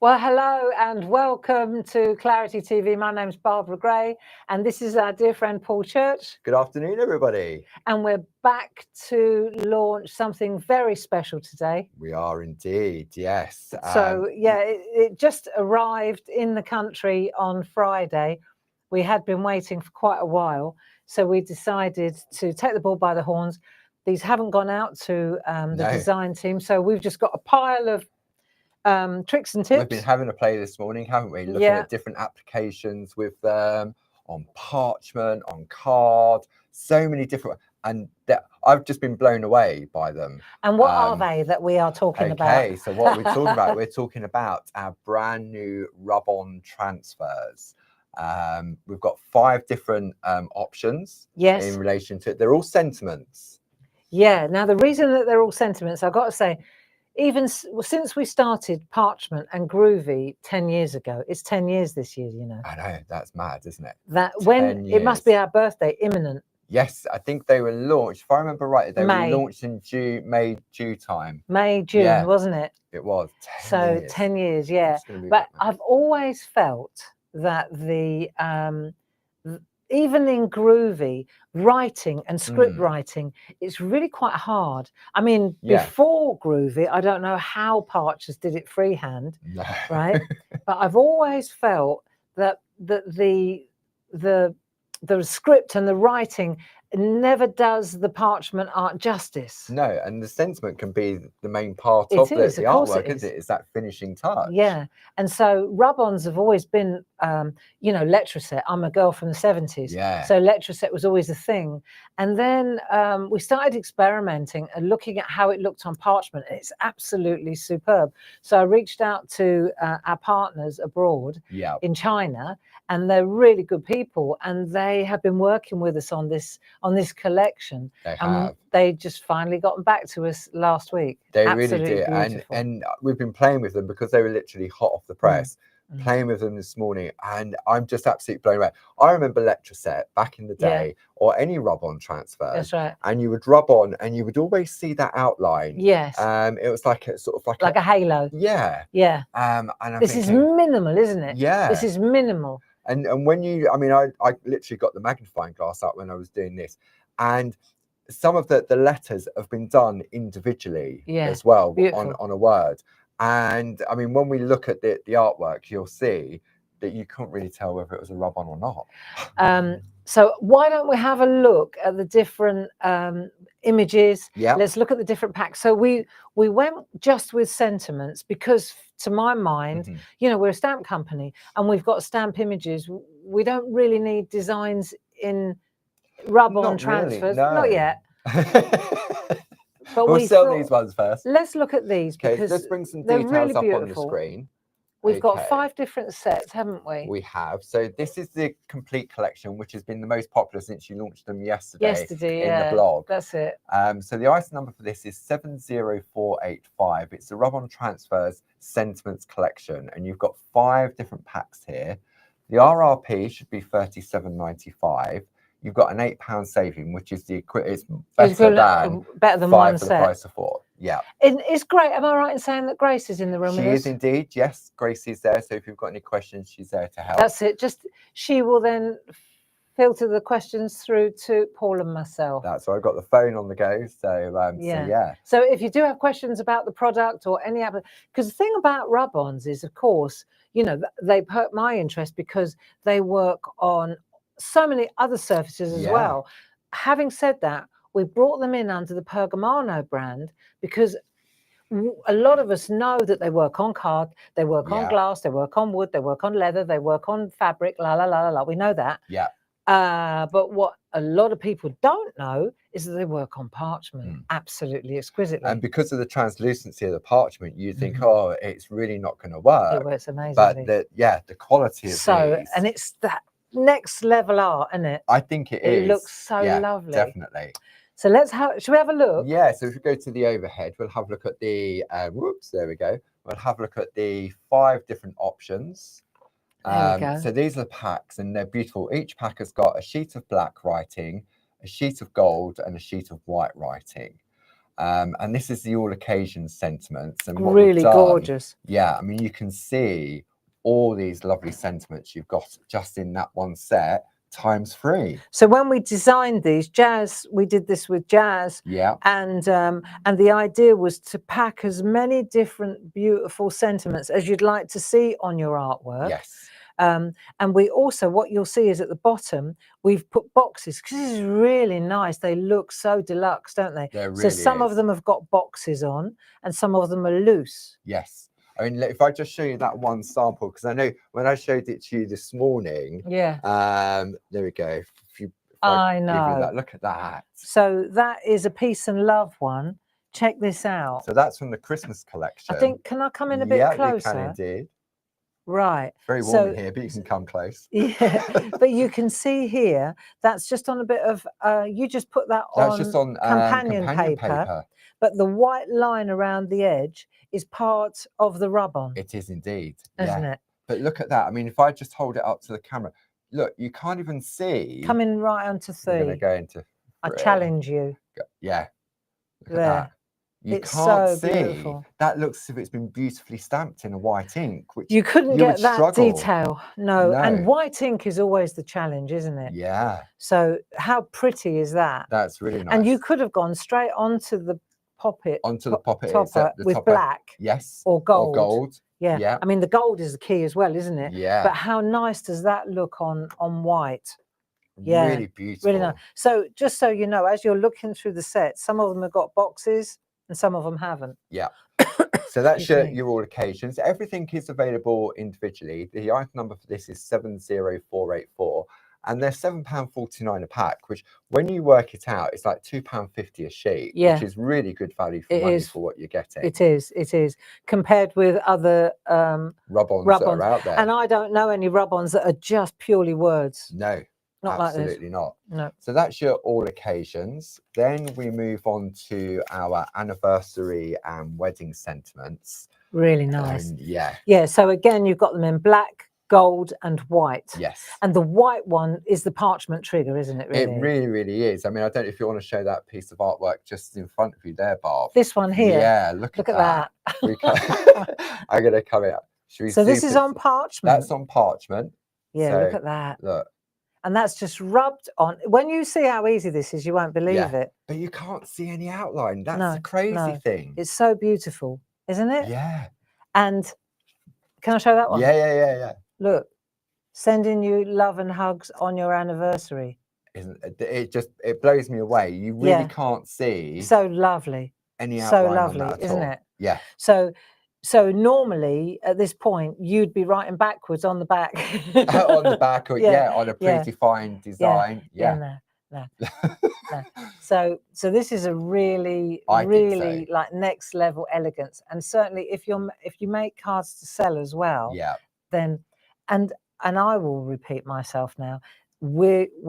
Well, hello and welcome to Clarity TV. My name's Barbara Gray, and this is our dear friend Paul Church. Good afternoon, everybody. And we're back to launch something very special today. We are indeed, yes. So, it just arrived in the country on Friday. We had been waiting for quite a while, so we decided to take the bull by the horns. These haven't gone out to the design team, so we've just got a pile of tricks and tips. We've been having a play this morning, haven't we? Looking at different applications with them on parchment, on card, so many different, and I've just been blown away by them. And what are they that we are talking about? Okay, so what we're talking about, we're talking about our brand new rub-on transfers. We've got 5 different options in relation to it. They're all sentiments. Yeah, now the reason that they're all sentiments, I've got to say, even since we started Parchment and Groovy 10 years ago, it's 10 years this year, you know. I know, that's mad, isn't it? That when it must be our birthday, imminent. Yes, I think they were launched, if I remember right, they were launched in May, June time. May, June, wasn't it? It was. 10 years. 10 years, yeah. But I've always felt that even in Groovy, writing and script writing, it's really quite hard. I mean, before Groovy, I don't know how Parchers did it freehand, right? But I've always felt that the script and the writing never does the parchment art justice. No, and the sentiment can be the main part of the artwork, isn't it? It's that finishing touch. Yeah, and so rub-ons have always been, you know, Letraset. I'm a girl from the 70s, so Letraset was always a thing. And then we started experimenting and looking at how it looked on parchment. It's absolutely superb. So I reached out to our partners abroad in China, and they're really good people, and they have been working with us on this collection. They have. They just finally got back to us last week. They really did, and we've been playing with them because they were literally hot off the press. Playing with them this morning, and I'm just absolutely blown away. I remember Letraset back in the day, or any rub-on transfer. That's right. And you would rub on, and you would always see that outline. Yes. It was like a sort of like a halo. Yeah. Yeah. And this is minimal, isn't it? Yeah. This is minimal. And when you, I mean, I literally got the magnifying glass up when I was doing this, and some of the letters have been done individually as well on a word. And I mean, when we look at the artwork, you'll see that you couldn't really tell whether it was a rub-on or not. So why don't we have a look at the different images? Yeah. Let's look at the different packs. So we went just with sentiments because, to my mind, you know, we're a stamp company and we've got stamp images. We don't really need designs in rub-on transfers. Really, no. Not yet. But we'll sell these ones first. Let's look at these because let's bring some details really up on the screen. We've got 5 different sets, haven't we? We have. So this is the complete collection, which has been the most popular since you launched them yesterday in the blog. That's it. So the item number for this is 70485. It's the Rub-On Transfers Sentiments Collection, and you've got 5 different packs here. The RRP should be $37.95. You've got an £8 saving, which is it's better than 5 one set. For the price of 4. Yeah. It's great. Am I right in saying that Grace is in the room? She is indeed. Yes, Grace is there. So if you've got any questions, she's there to help. That's it. She will then filter the questions through to Paul and myself. That's right. I've got the phone on the go. So So if you do have questions about the product or any other, because the thing about rub-ons is, of course, you know, they perk my interest because they work on so many other surfaces as well. Having said that, we brought them in under the Pergamano brand because a lot of us know that they work on card, they work on glass, they work on wood, they work on leather, they work on fabric, we know that. Yeah. But what a lot of people don't know is that they work on parchment absolutely exquisitely. And because of the translucency of the parchment, you think, oh, it's really not going to work. It works amazingly. But the quality of these. And it's that next level art, isn't it? I think it is. It looks so lovely. Definitely. So should we have a look? Yeah, so if we go to the overhead, we'll have a look at the, there we go. We'll have a look at the 5 different options. There we go. So these are the packs, and they're beautiful. Each pack has got a sheet of black writing, a sheet of gold, and a sheet of white writing. And this is the all occasion sentiments, and what really we've done, gorgeous. Yeah, I mean, you can see all these lovely sentiments you've got just in that one set ×3. So when we designed these, we did this with Jazz. Yeah. And the idea was to pack as many different beautiful sentiments as you'd like to see on your artwork. Yes. And we also, what you'll see is at the bottom, we've put boxes, because this is really nice. They look so deluxe, don't they? There really so some is. of them have got boxes on and some of them are loose. Yes. I mean, if I just show you that one sample, because I know when I showed it to you this morning. Yeah. There we go. If I know. Give you that, look at that. So that is a peace and love one. Check this out. So that's from the Christmas collection. I think, can I come in a bit closer? Yeah, you can indeed. Right. It's very warm in here, but you can come close. Yeah, but you can see here, that's just on a bit of, you just put that That's just on companion paper. But the white line around the edge is part of the rub-on. It is indeed. Isn't it? But look at that. I mean, if I just hold it up to the camera, look, you can't even see. Coming right onto 3. We're going to go into 3. I challenge you. Yeah. Look there. At that. You it's can't so see. Beautiful. That looks as if it's been beautifully stamped in a white ink, which you couldn't get that struggle. Detail. No. And white ink is always the challenge, isn't it? Yeah. So how pretty is that? That's really nice. And you could have gone straight onto the poppet. Onto the poppet topper with topper. black. Yes. Or gold. Or gold. Yeah. Yeah. I mean, the gold is the key as well, isn't it? Yeah. But how nice does that look on white? Yeah. Really beautiful. Really nice. So just so you know, as you're looking through the set, some of them have got boxes and some of them haven't. Yeah. So that's your all occasions. Everything is available individually. The item number for this is 70484, and they're £7.49 a pack, which when you work it out, it's like £2.50 a sheet, which is really good value for money for what you're getting. It is compared with other rub-ons that are out there. And I don't know any rub-ons that are just purely words. No. Not absolutely like not. No. So that's your all occasions. Then we move on to our anniversary and wedding sentiments. Really nice. Yeah. Yeah. So again, you've got them in black, gold, and white. Yes. And the white one is the parchment trigger, isn't it? Really? It really, really is. I mean, I don't know if you want to show that piece of artwork just in front of you there, Barb. This one here. Yeah. Look at that. I'm going to come out. So this is on parchment. That's on parchment. Yeah. So, look at that. Look. And that's just rubbed on. When you see how easy this is, you won't believe it. But you can't see any outline. That's the crazy thing. It's so beautiful, isn't it? Yeah. And can I show that one? Yeah. Look, sending you love and hugs on your anniversary. Isn't it? It blows me away. You really can't see. So lovely. Any outline so lovely, on that at isn't all. it? Yeah. So normally at this point you'd be writing backwards on the back. On the back, or on a predefined design. Yeah. No. So this is a really like next level elegance, and certainly if you make cards to sell as well. Yeah. Then and I will repeat myself now. We've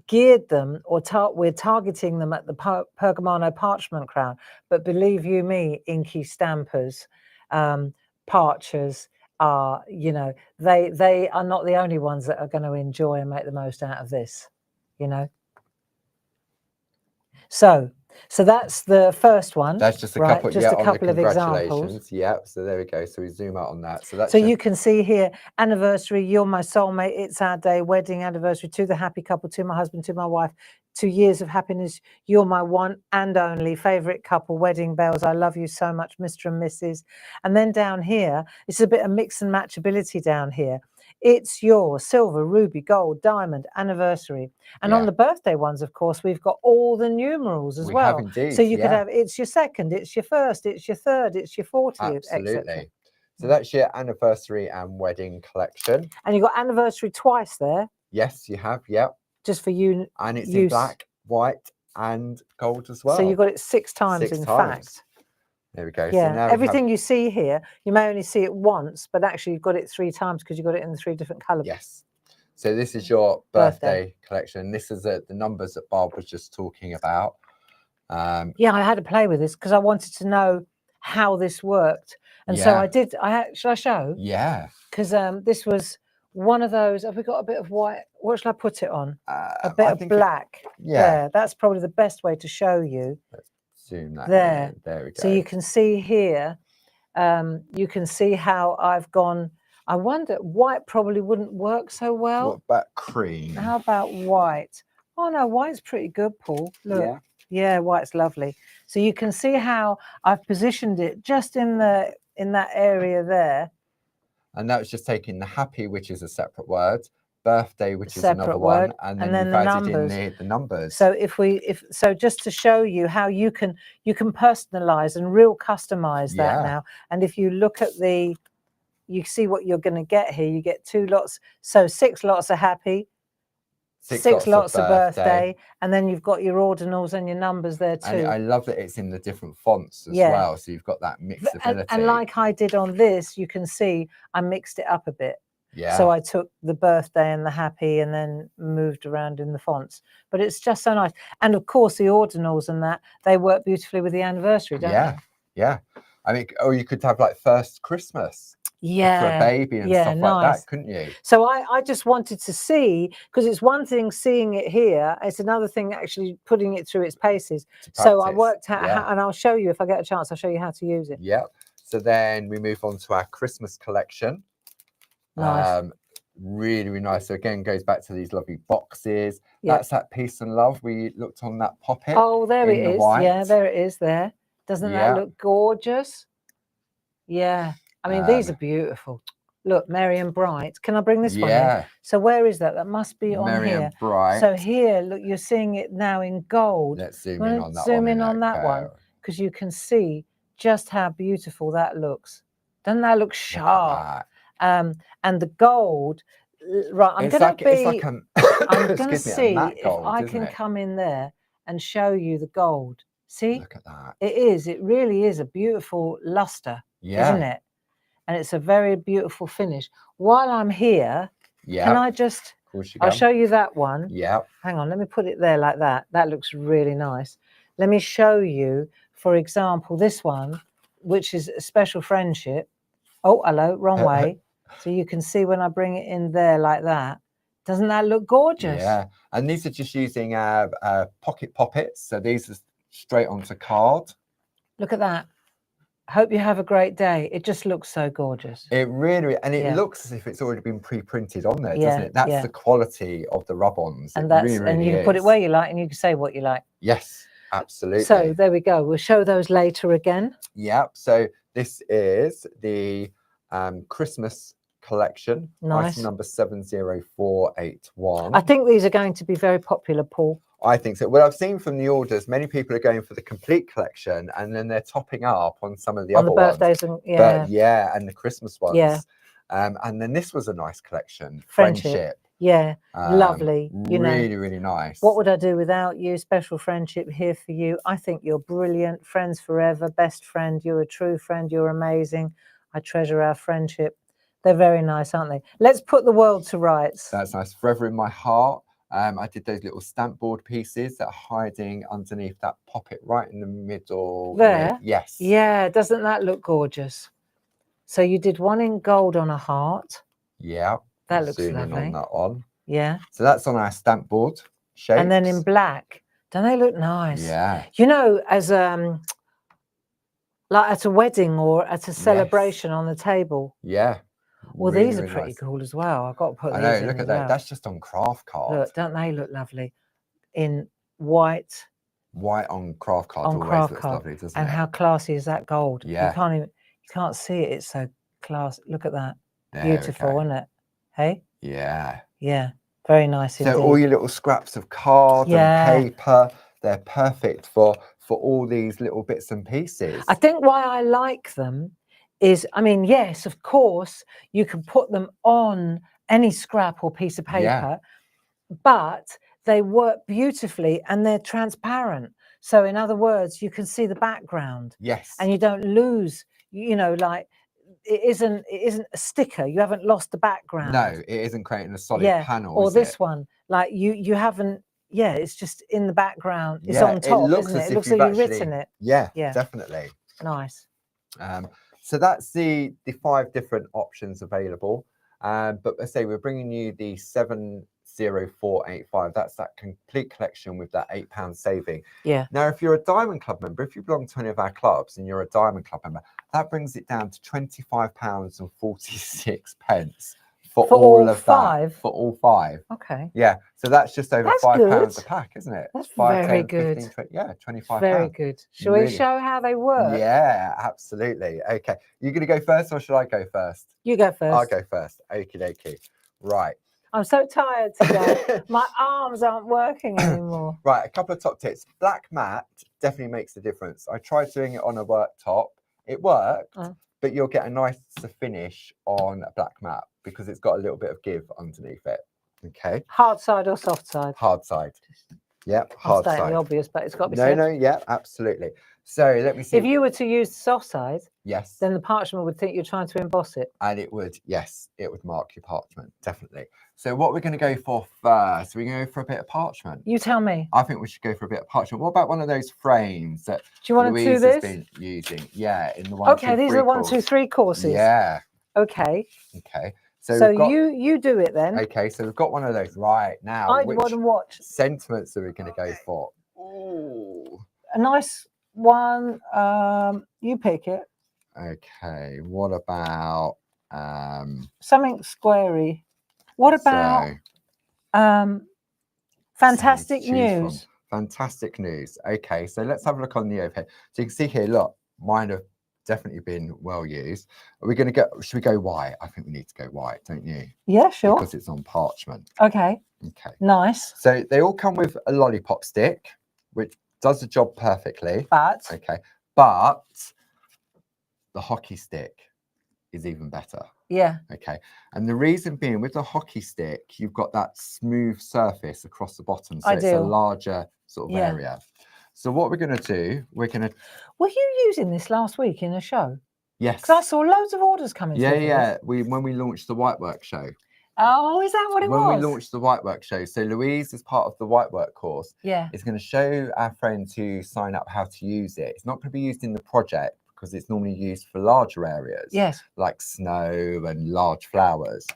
geared them, or we're targeting them at the Pergamano parchment crown, but believe you me, inky stampers, parchers are, they are not the only ones that are going to enjoy and make the most out of this, So that's the first one. That's just a couple, just a couple of examples. Yeah, so there we go. So we zoom out on that. So you can see here, anniversary, you're my soulmate, it's our day, wedding anniversary, to the happy couple, to my husband, to my wife, 2 years of happiness, you're my one and only favorite couple, wedding bells, I love you so much, Mr. and Mrs. And then down here, it's a bit of mix and matchability down here. It's your silver, ruby, gold, diamond, anniversary. And on the birthday ones, of course, we've got all the numerals as well. Have indeed, so you could have, it's your second, it's your first, it's your third, it's your 40th, absolutely. So that's your anniversary and wedding collection. And you've got anniversary twice there. Yes, you have, just for you. And it's in black, white, and gold as well. So you've got it 6 times, in fact. There we go. Yeah, so now everything you see here, you may only see it once, but actually you've got it 3 times because you've got it in 3 different colours. Yes. So this is your birthday collection. This is the numbers that Barb was just talking about. Yeah, I had to play with this because I wanted to know how this worked. And so I did. Shall I show? Yeah. Because this was one of those. Have we got a bit of white? What shall I put it on? A bit of black. There. That's probably the best way to show you. Let's zoom that there. in. There we go. So you can see here. You can see how I've gone. I wonder, white probably wouldn't work so well. What about cream? How about white? Oh no, white's pretty good, Paul. Look. Yeah, white's lovely. So you can see how I've positioned it just in that area there. And that was just taking the happy, which is a separate word, birthday, which is another one, and then you've added in the numbers. So so just to show you how you can personalize and real customize that now. And if you look at you see what you're going to get here. You get 2 lots, so 6 lots of happy, 6 lots of birthday, and then you've got your ordinals and your numbers there too. And I love that it's in the different fonts as well, so you've got that mixability. And like I did on this, you can see I mixed it up a bit. So I took the birthday and the happy and then moved around in the fonts. But it's just so nice. And of course, the ordinals and that, they work beautifully with the anniversary, don't they? Yeah. I mean, or you could have like first Christmas. For a baby and stuff like that, couldn't you? So I just wanted to see, because it's one thing seeing it here, it's another thing actually putting it through its paces. So I worked out how, and I'll show you if I get a chance, I'll show you how to use it. So then we move on to our Christmas collection. Nice. Really, really nice. So again, goes back to these lovely boxes. That's that peace and love. We looked on that poppet. Oh, there it is. Yeah, there it is there. Doesn't that look gorgeous? Yeah. I mean, these are beautiful. Look, Merry and Bright. Can I bring this one in? So where is that? That must be on Merry here. And Bright. So here, look, you're seeing it now in gold. Let's zoom in on that one. Zoom in on that one, because you can see just how beautiful that looks. Doesn't that look sharp? And the gold, right, I'm going to see if I can come in there and show you the gold. See? Look at that. It really is a beautiful luster, isn't it? And it's a very beautiful finish. While I'm here, can I just, I'll show you that one. Hang on, let me put it there like that. That looks really nice. Let me show you, for example, this one, which is a special friendship. Oh, hello, wrong way. So you can see when I bring it in there like that. Doesn't that look gorgeous? Yeah, and these are just using pocket poppets. So these are straight onto card. Look at that. Hope you have a great day. It just looks so gorgeous. It really, and it looks as if it's already been pre-printed on there, doesn't it? That's the quality of the rub-ons. And that's really, and you can put it where you like, and you can say what you like. Yes, absolutely. So there we go. We'll show those later again. So this is the Christmas collection. Nice. Item number 70481. I think these are going to be very popular, Paul. I think so. Well, I've seen from the orders, many people are going for the complete collection, and then they're topping up on some of the other birthdays ones. And and the Christmas ones. And then this was a nice collection. Friendship. Lovely. Really nice. What would I do without you? Special friendship here for you. I think you're brilliant. Friends forever. Best friend. You're a true friend. You're amazing. I treasure our friendship. They're very nice, aren't they? Let's put the world to rights. That's nice. Forever in my heart. I did those little stamp board pieces that are hiding underneath that poppet right in the middle. There? Yes. Yeah, doesn't that look gorgeous? So you did one in gold on a heart. Yeah. That looks lovely. On that one. Yeah. So that's on our stamp board shapes. And then in black. Don't they look nice? Yeah. You know, as like at a wedding or at a celebration on the table. Yeah. Well, really, these are pretty cool as well. I've got to put these in. I know, look at that. Well. That's just on craft card. Look, don't they look lovely? In white. White on craft card always looks lovely, doesn't it? And how classy is that gold? Yeah. You can't see it. It's so classy. Look at that. Beautiful, isn't it? Hey? Yeah. Yeah. Very nice indeed. So all your little scraps of card and paper, they're perfect for all these little bits and pieces. I think why I like them is, I mean, yes, of course, you can put them on any scrap or piece of paper, but they work beautifully and they're transparent. So in other words, you can see the background. Yes. And you don't lose, like it isn't a sticker. You haven't lost the background. No, it isn't creating a solid panel. Or this one, like you haven't, it's just in the background. It's on top, isn't it? It looks like you've written it. Yeah, definitely. Nice. So that's the 5 different options available. But let's say we're bringing you the 70485. That's that complete collection with that £8 saving. Yeah. Now, if you're a Diamond Club member, if you belong to any of our clubs and you're a Diamond Club member, that brings it down to £25.46 for all of five? that. For all 5. Okay. Yeah. So that's just over £5 a pack, isn't it? That's 5, very 10, good. 15, 20, yeah, £25. Very good. Shall we show how they work? Yeah, absolutely. Okay. You going to go first or should I go first? You go first. I'll go first. Okie dokie. Right. I'm so tired today. My arms aren't working anymore. Right, a couple of top tips. Black mat definitely makes a difference. I tried doing it on a worktop. It worked, but you'll get a nicer finish on a black mat because it's got a little bit of give underneath it. Okay. Hard side or soft side? Hard side. Yep, hard side. The obvious, but it's got to be said. No, yeah, absolutely. So let me see. If you were to use the soft side, yes, then the parchment would think you're trying to emboss it. And it would, yes, it would mark your parchment, definitely. So what we're going to go for first, we're going to go for a bit of parchment. You tell me. I think we should go for a bit of parchment. What about one of those frames that do you want Louise to do this? has been using? Yeah, in the 1, okay, 2, 3 these are 1, 2, 3 courses. Yeah. Okay. Okay. So you do it then. Okay, so we've got one of those right now. I want to watch. Sentiments are we going to go for? Ooh. A nice one. You pick it. Okay. What about something squarey? What about fantastic news? Fantastic news. Okay, so let's have a look on the overhead. So you can see here, look, mine have definitely been well used. Are we going to go, should we go white? I think we need to go white, don't you? Yeah, sure. Because it's on parchment. Okay. Okay. Nice. So they all come with a lollipop stick, which does the job perfectly. But. Okay. But the hockey stick is even better. Yeah. Okay. And the reason being, with the hockey stick, you've got that smooth surface across the bottom. So it's a larger sort of area. So what we're going to do, we're going to... Were you using this last week in a show? Yes. Because I saw loads of orders coming through. Yeah. When we launched the Whitework show. Oh, is that what it was? When we launched the Whitework show. So Louise, as part of the Whitework course, is going to show our friends who sign up how to use it. It's not going to be used in the project because it's normally used for larger areas. Yes. Like snow and large flowers.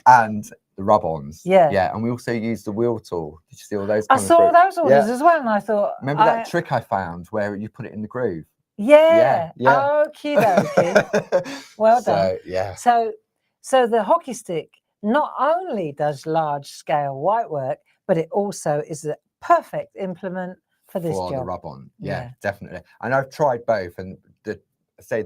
And the rub-ons. Yeah. And we also used the wheel tool. Did you see all those? I saw those orders as well, and I thought. Remember that trick I found where you put it in the groove? Yeah. Okie dokie. Well done. Yeah. So the hockey stick not only does large scale whitework, but it also is a perfect implement for this job. The rub-on. Yeah, definitely. And I've tried both, and the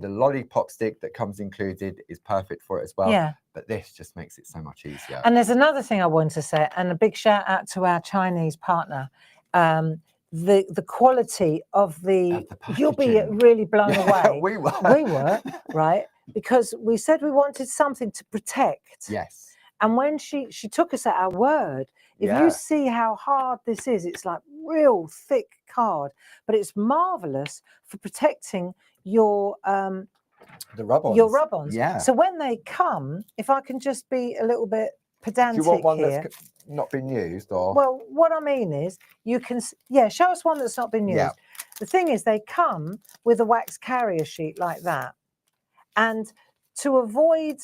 lollipop stick that comes included is perfect for it as well. Yeah. But this just makes it so much easier. And there's another thing I want to say, and a big shout out to our Chinese partner. The quality of the you'll be really blown away. We were, right? Because we said we wanted something to protect. Yes. And when she took us at our word, if you see how hard this is, it's like real thick card, but it's marvelous for protecting your the rub-ons. Your rub-ons. Yeah. So when they come, if I can just be a little bit pedantic here. Do you want one that's not been used, or? Well, what I mean is, you can show us one that's not been used. Yeah. The thing is, they come with a wax carrier sheet like that, and to avoid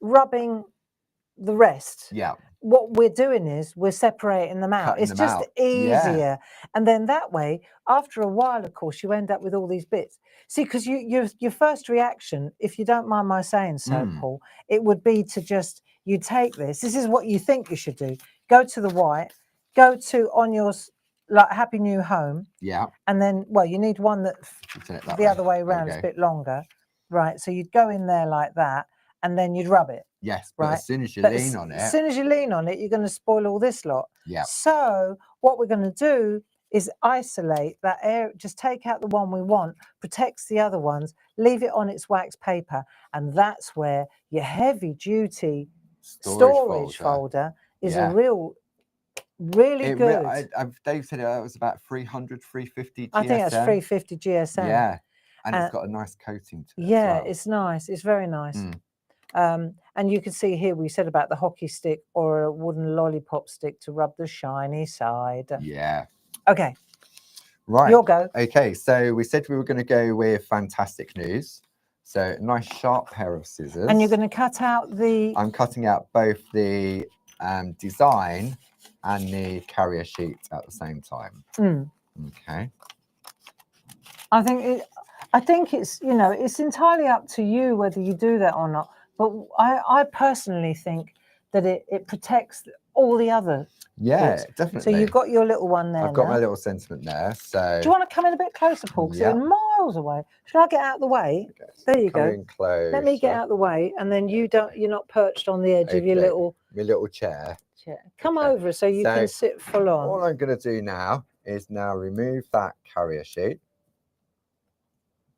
rubbing the rest, what we're doing is we're separating them out. It's just easier, and then that way, after a while, of course, you end up with all these bits. See, because your first reaction, if you don't mind my saying so, Paul, it would be to just you take this. This is what you think you should do. Go to the white. Go to on your Happy New Home. Yeah. And then, well, you need one that's the other way around. It's a bit longer, right? So you'd go in there like that, and then you'd rub it. Yes, but as soon as you lean on it. As soon as you lean on it, you're going to spoil all this lot. Yeah. So what we're going to do is isolate that air, just take out the one we want, protects the other ones, leave it on its wax paper, and that's where your heavy duty storage folder is a really good. Dave said it was about 300, 350 GSM. I think that's 350 GSM. Yeah, and it's got a nice coating to it. Yeah, it's nice. It's very nice. And you can see here we said about the hockey stick or a wooden lollipop stick to rub the shiny side. Yeah. Okay. Right. Your go. Okay, so we said we were going to go with fantastic news. So a nice sharp pair of scissors. And you're going to cut out the... I'm cutting out both the design and the carrier sheet at the same time. Okay. I think it's, you know, it's entirely up to you whether you do that or not. But I personally think that it protects all the other bits. Definitely. So you've got your little one there. I've got my little sentiment there. So do you want to come in a bit closer, Paul? Because you're miles away. Should I get out of the way? Okay, so there you go. Let me get out of the way, and then you're not perched on the edge of your little chair. Come over so you can sit full on. All I'm going to do now is remove that carrier sheet.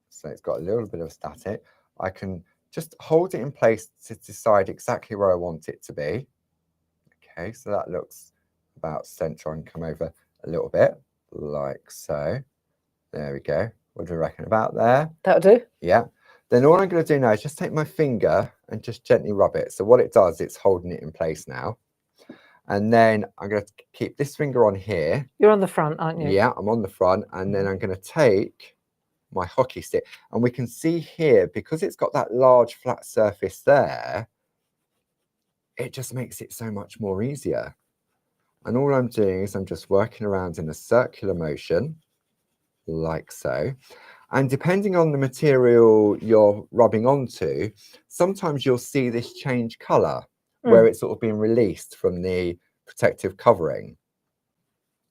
So it's got a little bit of static. I can just hold it in place to decide exactly where I want it to be. Okay, so that looks about central, and come over a little bit like so. There we go. What do you reckon about there? That'll do. Yeah. Then all I'm going to do now is just take my finger and just gently rub it. So what it does, it's holding it in place now. And then I'm going to keep this finger on here. You're on the front, aren't you? Yeah, I'm on the front. And then I'm going to take my hockey stick. And we can see here, because it's got that large flat surface there, it just makes it so much more easier. And all I'm doing is I'm just working around in a circular motion, like so. And depending on the material you're rubbing onto, sometimes you'll see this change colour where it's sort of been released from the protective covering.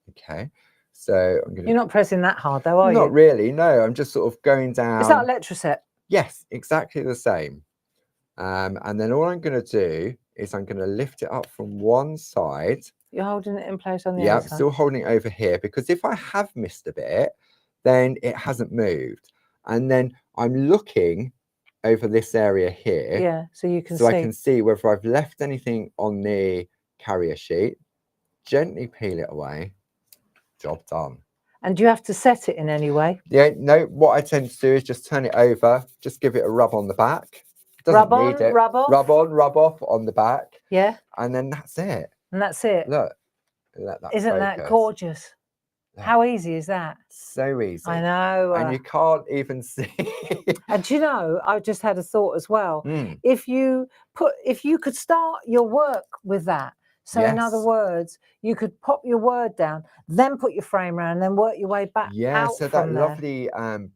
Okay, so I'm going to... You're not pressing that hard though, are you? Not really, no. I'm just sort of going down. Is that Electroset? Yes, exactly the same. And then all I'm going to do is I'm going to lift it up from one side. You're holding it in place on the other other side? side? Still holding it over here, because if I have missed a bit, then it hasn't moved. And then I'm looking over this area here. Yeah, so you can see. So I can see whether I've left anything on the carrier sheet. Gently peel it away. Job done. And do you have to set it in any way? Yeah, no, what I tend to do is just turn it over, just give it a rub on the back. Rub on, rub off? Rub on, rub off on the back. Yeah. And then that's it. And that's it. Look, let that Isn't that gorgeous? Yeah. How easy is that? So easy. I know. And you can't even see. And do you know, I just had a thought as well. If you could start your work with that. So in other words, you could pop your word down, then put your frame around, and then work your way back out so that lovely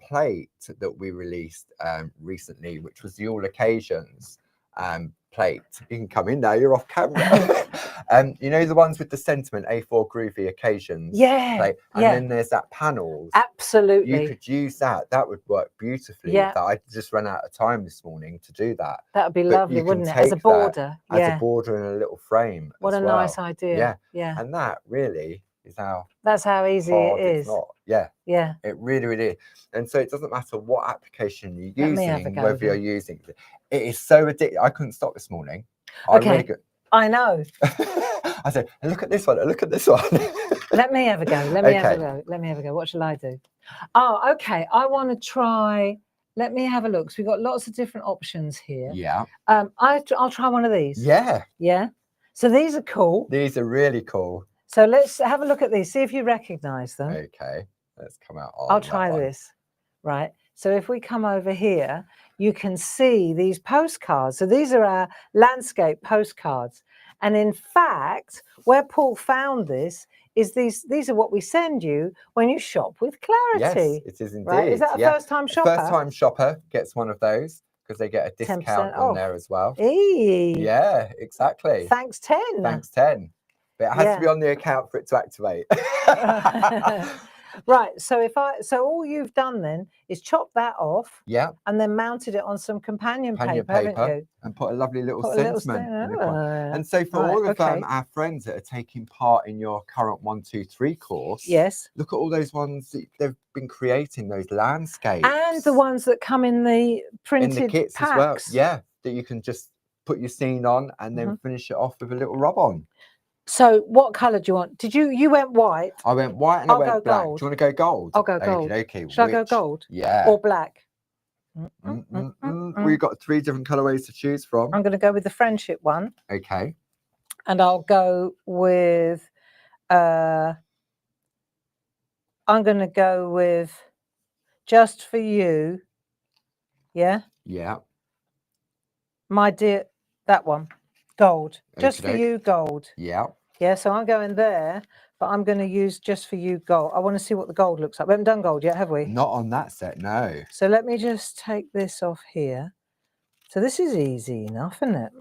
plate that we released recently, which was the All Occasions plate. You can come in now, you're off camera. You know, the ones with the sentiment A4 Groovy Occasions plate, and then there's that panels. Absolutely. You could use that. That would work beautifully with that. I just ran out of time this morning to do that. That would be lovely, wouldn't it? As a border. As a border in a little frame. What a nice idea. Yeah. And that really is how... That's how easy it is. Yeah. Yeah. It really, really is. And so it doesn't matter what application you're using, whether you're using... It is so addictive. I couldn't stop this morning. Okay. I know. I said, look at this one, look at this one. Let me have a go. Let me have a go. Let me have a go. What shall I do? Oh, okay. I want to try. Let me have a look. So we've got lots of different options here. Yeah. I'll try one of these. Yeah. Yeah. So these are cool. These are really cool. So let's have a look at these. See if you recognize them. Okay. Let's come out. I'll try this. Right. So if we come over here, you can see these postcards. So these are our landscape postcards. And in fact, where Paul found this is these are what we send you when you shop with Clarity. Yes, it is indeed. Right? Is that a first-time shopper? First-time shopper gets one of those because they get a discount on there as well. Yeah, exactly. Thanks 10. Thanks 10. But it has to be on the account for it to activate. Right, so all you've done then is chop that off, and then mounted it on some companion paper, haven't you? And put a lovely little sentiment in the corner. And so for all of our friends that are taking part in your current 1, 2, 3 course, look at all those ones that they've been creating, those landscapes, and the ones that come in the printed in the kits packs as well. Yeah, that you can just put your scene on and then finish it off with a little rub on. So what colour do you want? You went white? I went white and I went black. Gold. Do you want to go gold? I'll go gold. Okay. Should I go gold? Yeah. Or black? We've got 3 different colourways to choose from. I'm going to go with the friendship one. Okay. And I'll go with... I'm going to go with Just For You. Yeah. Yeah. My dear, that one, gold. Just for you, gold. Yeah. Yeah, so I'm going there, but I'm going to use just for you gold. I want to see what the gold looks like. We haven't done gold yet, have we? Not on that set, no. So let me just take this off here. So this is easy enough, isn't it?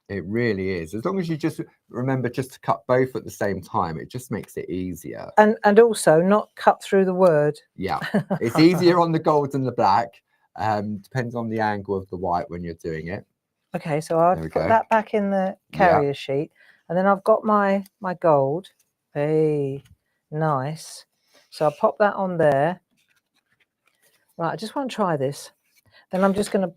It really is. As long as you just remember just to cut both at the same time, it just makes it easier. And also not cut through the word. Yeah, it's easier on the gold than the black. Depends on the angle of the white when you're doing it. Okay, so I'll put that back in the carrier sheet, and then I've got my gold. Hey, nice. So I'll pop that on there. Right, I just want to try this. Then I'm just going to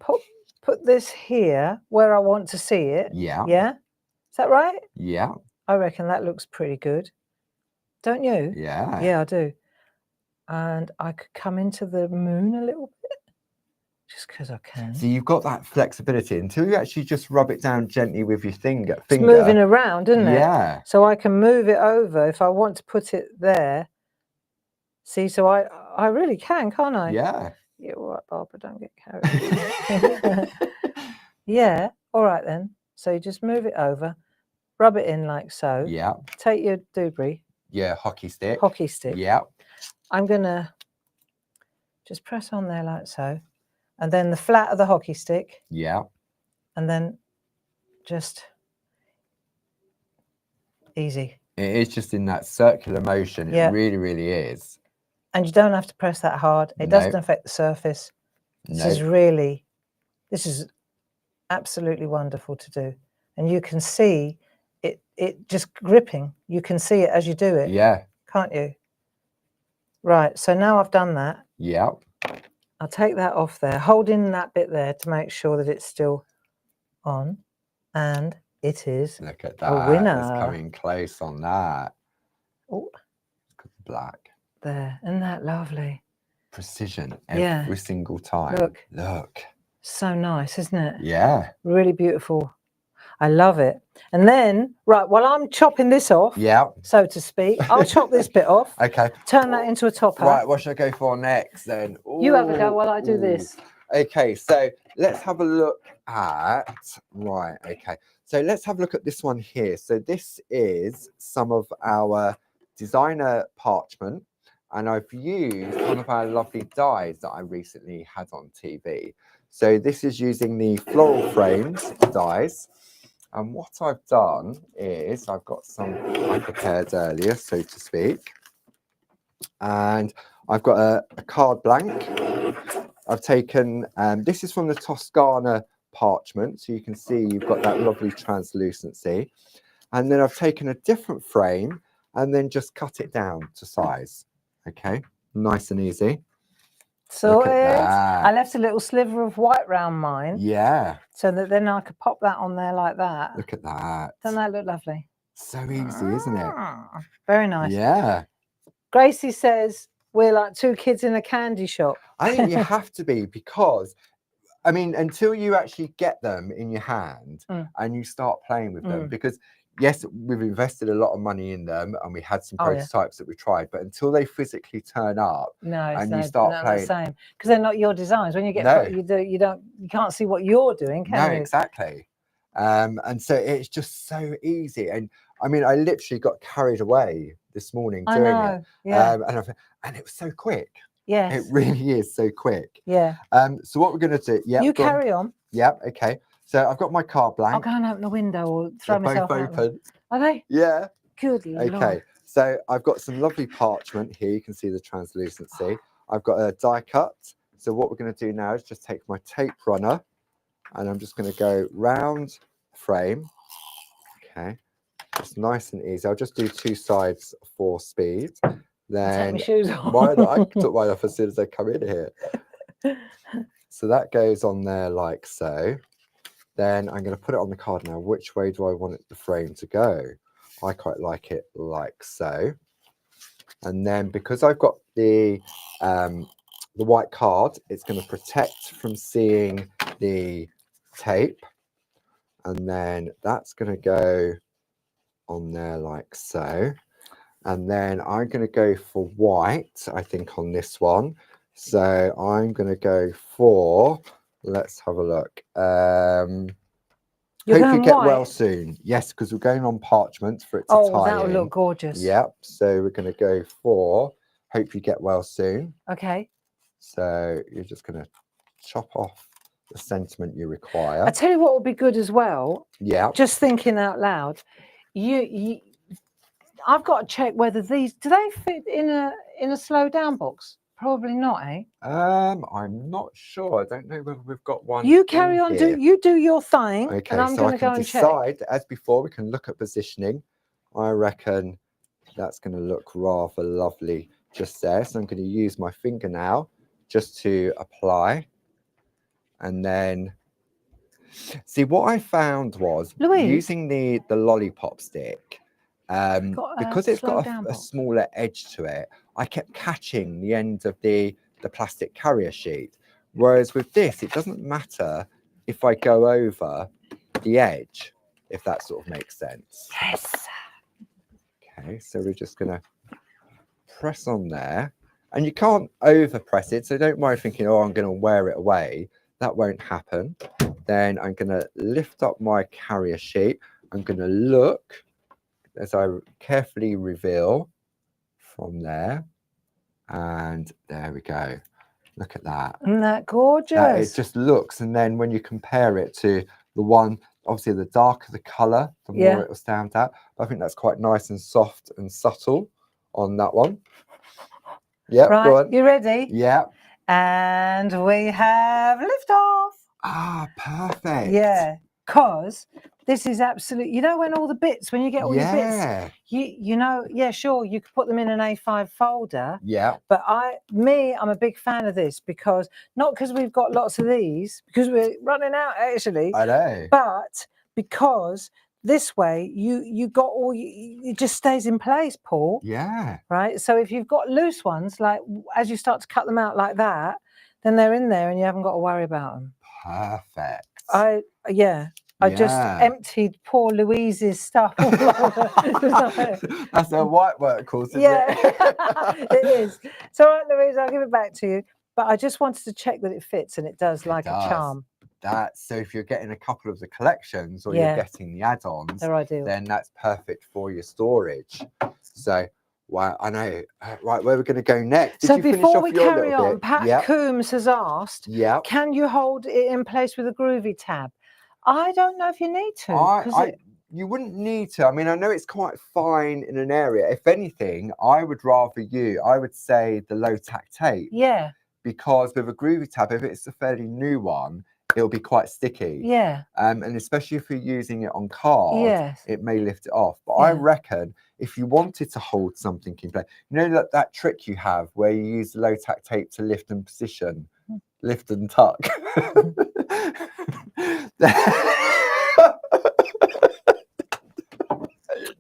put this here where I want to see it. Yeah. Yeah? Is that right? Yeah. I reckon that looks pretty good. Don't you? Yeah. Yeah, I do. And I could come into the moon a little bit. Just because I can. So you've got that flexibility until you actually just rub it down gently with your finger. It's moving around, isn't it? Yeah. So I can move it over if I want to put it there. See, so I really can, can't I? Yeah. Yeah, all right, Barbara, don't get carried away. Yeah, all right then. So you just move it over, rub it in like so. Yeah. Take your doobry. Yeah, hockey stick. Hockey stick. Yeah. I'm going to just press on there like so. And then the flat of the hockey stick. Yeah. And then just easy. It is just in that circular motion. Yeah. It really, really is. And you don't have to press that hard. It doesn't affect the surface. This is absolutely wonderful to do. And you can see it just gripping. You can see it as you do it. Yeah. Can't you? Right. So now I've done that. Yeah. I'll take that off there, holding that bit there to make sure that it's still on. And it is. Look at that. A winner. It's coming close on that. Oh. Black. There. Isn't that lovely? Precision every single time. Look. So nice, isn't it? Yeah. Really beautiful. I love it. And then, right, while I'm chopping this off, so to speak, I'll chop this bit off. Okay. Turn that into a topper. Right, what should I go for next then? Ooh, you have a go while I do this. Okay, so let's have a look at, so let's have a look at this one here. So this is some of our designer parchment, and I've used one of our lovely dies that I recently had on TV. So this is using the floral frames dies. And what I've done is I've got some I prepared earlier, so to speak. And I've got a card blank. I've taken, this is from the Toscana parchment. So you can see you've got that lovely translucency. And then I've taken a different frame and then just cut it down to size. Okay, nice and easy. So I left a little sliver of white round mine. Yeah. So that then I could pop that on there like that. Look at that. Doesn't that look lovely? So easy, isn't it? Very nice. Yeah. Gracie says we're like two kids in a candy shop. I think you have to be, because, I mean, until you actually get them in your hand and you start playing with them, because yes, we've invested a lot of money in them and we had some prototypes that we tried, but until they physically turn up and you start playing, the same, because they're not your designs. When you get you can't see what you're doing, can you? Exactly. And so it's just so easy. And I mean, I literally got carried away this morning doing it. Yeah. And it was so quick. Yes. It really is so quick. Yeah. So what we're going to do, you carry on. Yeah, okay. So I've got my card blank. I'll go and open the window or throw myself out. Both open. Are they? Yeah. Good Lord. Okay. So I've got some lovely parchment here. You can see the translucency. I've got a die cut. So what we're going to do now is just take my tape runner and I'm just going to go round the frame. Okay. It's nice and easy. I'll just do two sides for speed. Then take my shoes off. Why not? I took mine off as soon as I come in here. So that goes on there like so. Then I'm going to put it on the card now. Which way do I want the frame to go? I quite like it like so. And then because I've got the white card, it's going to protect from seeing the tape. And then that's going to go on there like so. And then I'm going to go for white, I think, on this one. So I'm going to go for, let's have a look. Hope you get well soon. Yes, because we're going on parchment for it to tie in. Oh, that will look gorgeous. Yep. So we're going to go for hope you get well soon. Okay. So you're just going to chop off the sentiment you require. I tell you what would be good as well. Yeah. Just thinking out loud. I've got to check whether these do they fit in a slow down box. Probably not, eh? I'm not sure. I don't know whether we've got one. You carry on, do your thing. Okay, and I'm so I going to go can and decide, as before, we can look at positioning. I reckon that's going to look rather lovely just there. So I'm going to use my finger now just to apply. And then, see, what I found was using the lollipop stick, because it's got a smaller edge to it, I kept catching the end of the plastic carrier sheet. Whereas with this, it doesn't matter if I go over the edge, if that sort of makes sense. Yes. Okay, so we're just going to press on there. And you can't over press it, so don't worry thinking, oh, I'm going to wear it away. That won't happen. Then I'm going to lift up my carrier sheet. I'm going to look as I carefully reveal from there. And there we go. Look at that. Isn't that gorgeous? It just looks, and then when you compare it to the one, obviously the darker the colour, the more it will stand out. I think that's quite nice and soft and subtle on that one. Yeah, right, go on. You ready? Yeah. And we have liftoff. Ah, perfect. Yeah, because this is absolute. You know when all the bits, when you get all your bits, you know, yeah, sure, you could put them in an A5 folder. Yeah. But I'm a big fan of this because not because we've got lots of these, because we're running out actually. I know. But because this way you got all it just stays in place, Paul. Yeah. Right. So if you've got loose ones, like as you start to cut them out like that, then they're in there and you haven't got to worry about them. Perfect. I just emptied poor Louise's stuff all over. That's her white work course, isn't it? It is. It's all right, Louise, I'll give it back to you. But I just wanted to check that it fits, and it does like a charm. So if you're getting a couple of the collections or you're getting the add-ons, then that's perfect for your storage. So wow, I know. Right, where we're going to go next? So before we carry on, Pat Coombs has asked, can you hold it in place with a groovy tab? I don't know if you need to. You wouldn't need to. I mean, I know it's quite fine in an area. If anything, I would say the low tack tape. Yeah. Because with a groovy tab, if it's a fairly new one, it'll be quite sticky. Yeah. And especially if you're using it on card, it may lift it off. But I reckon if you wanted to hold something in place, you know that trick you have where you use the low tack tape to lift and position, lift and tuck.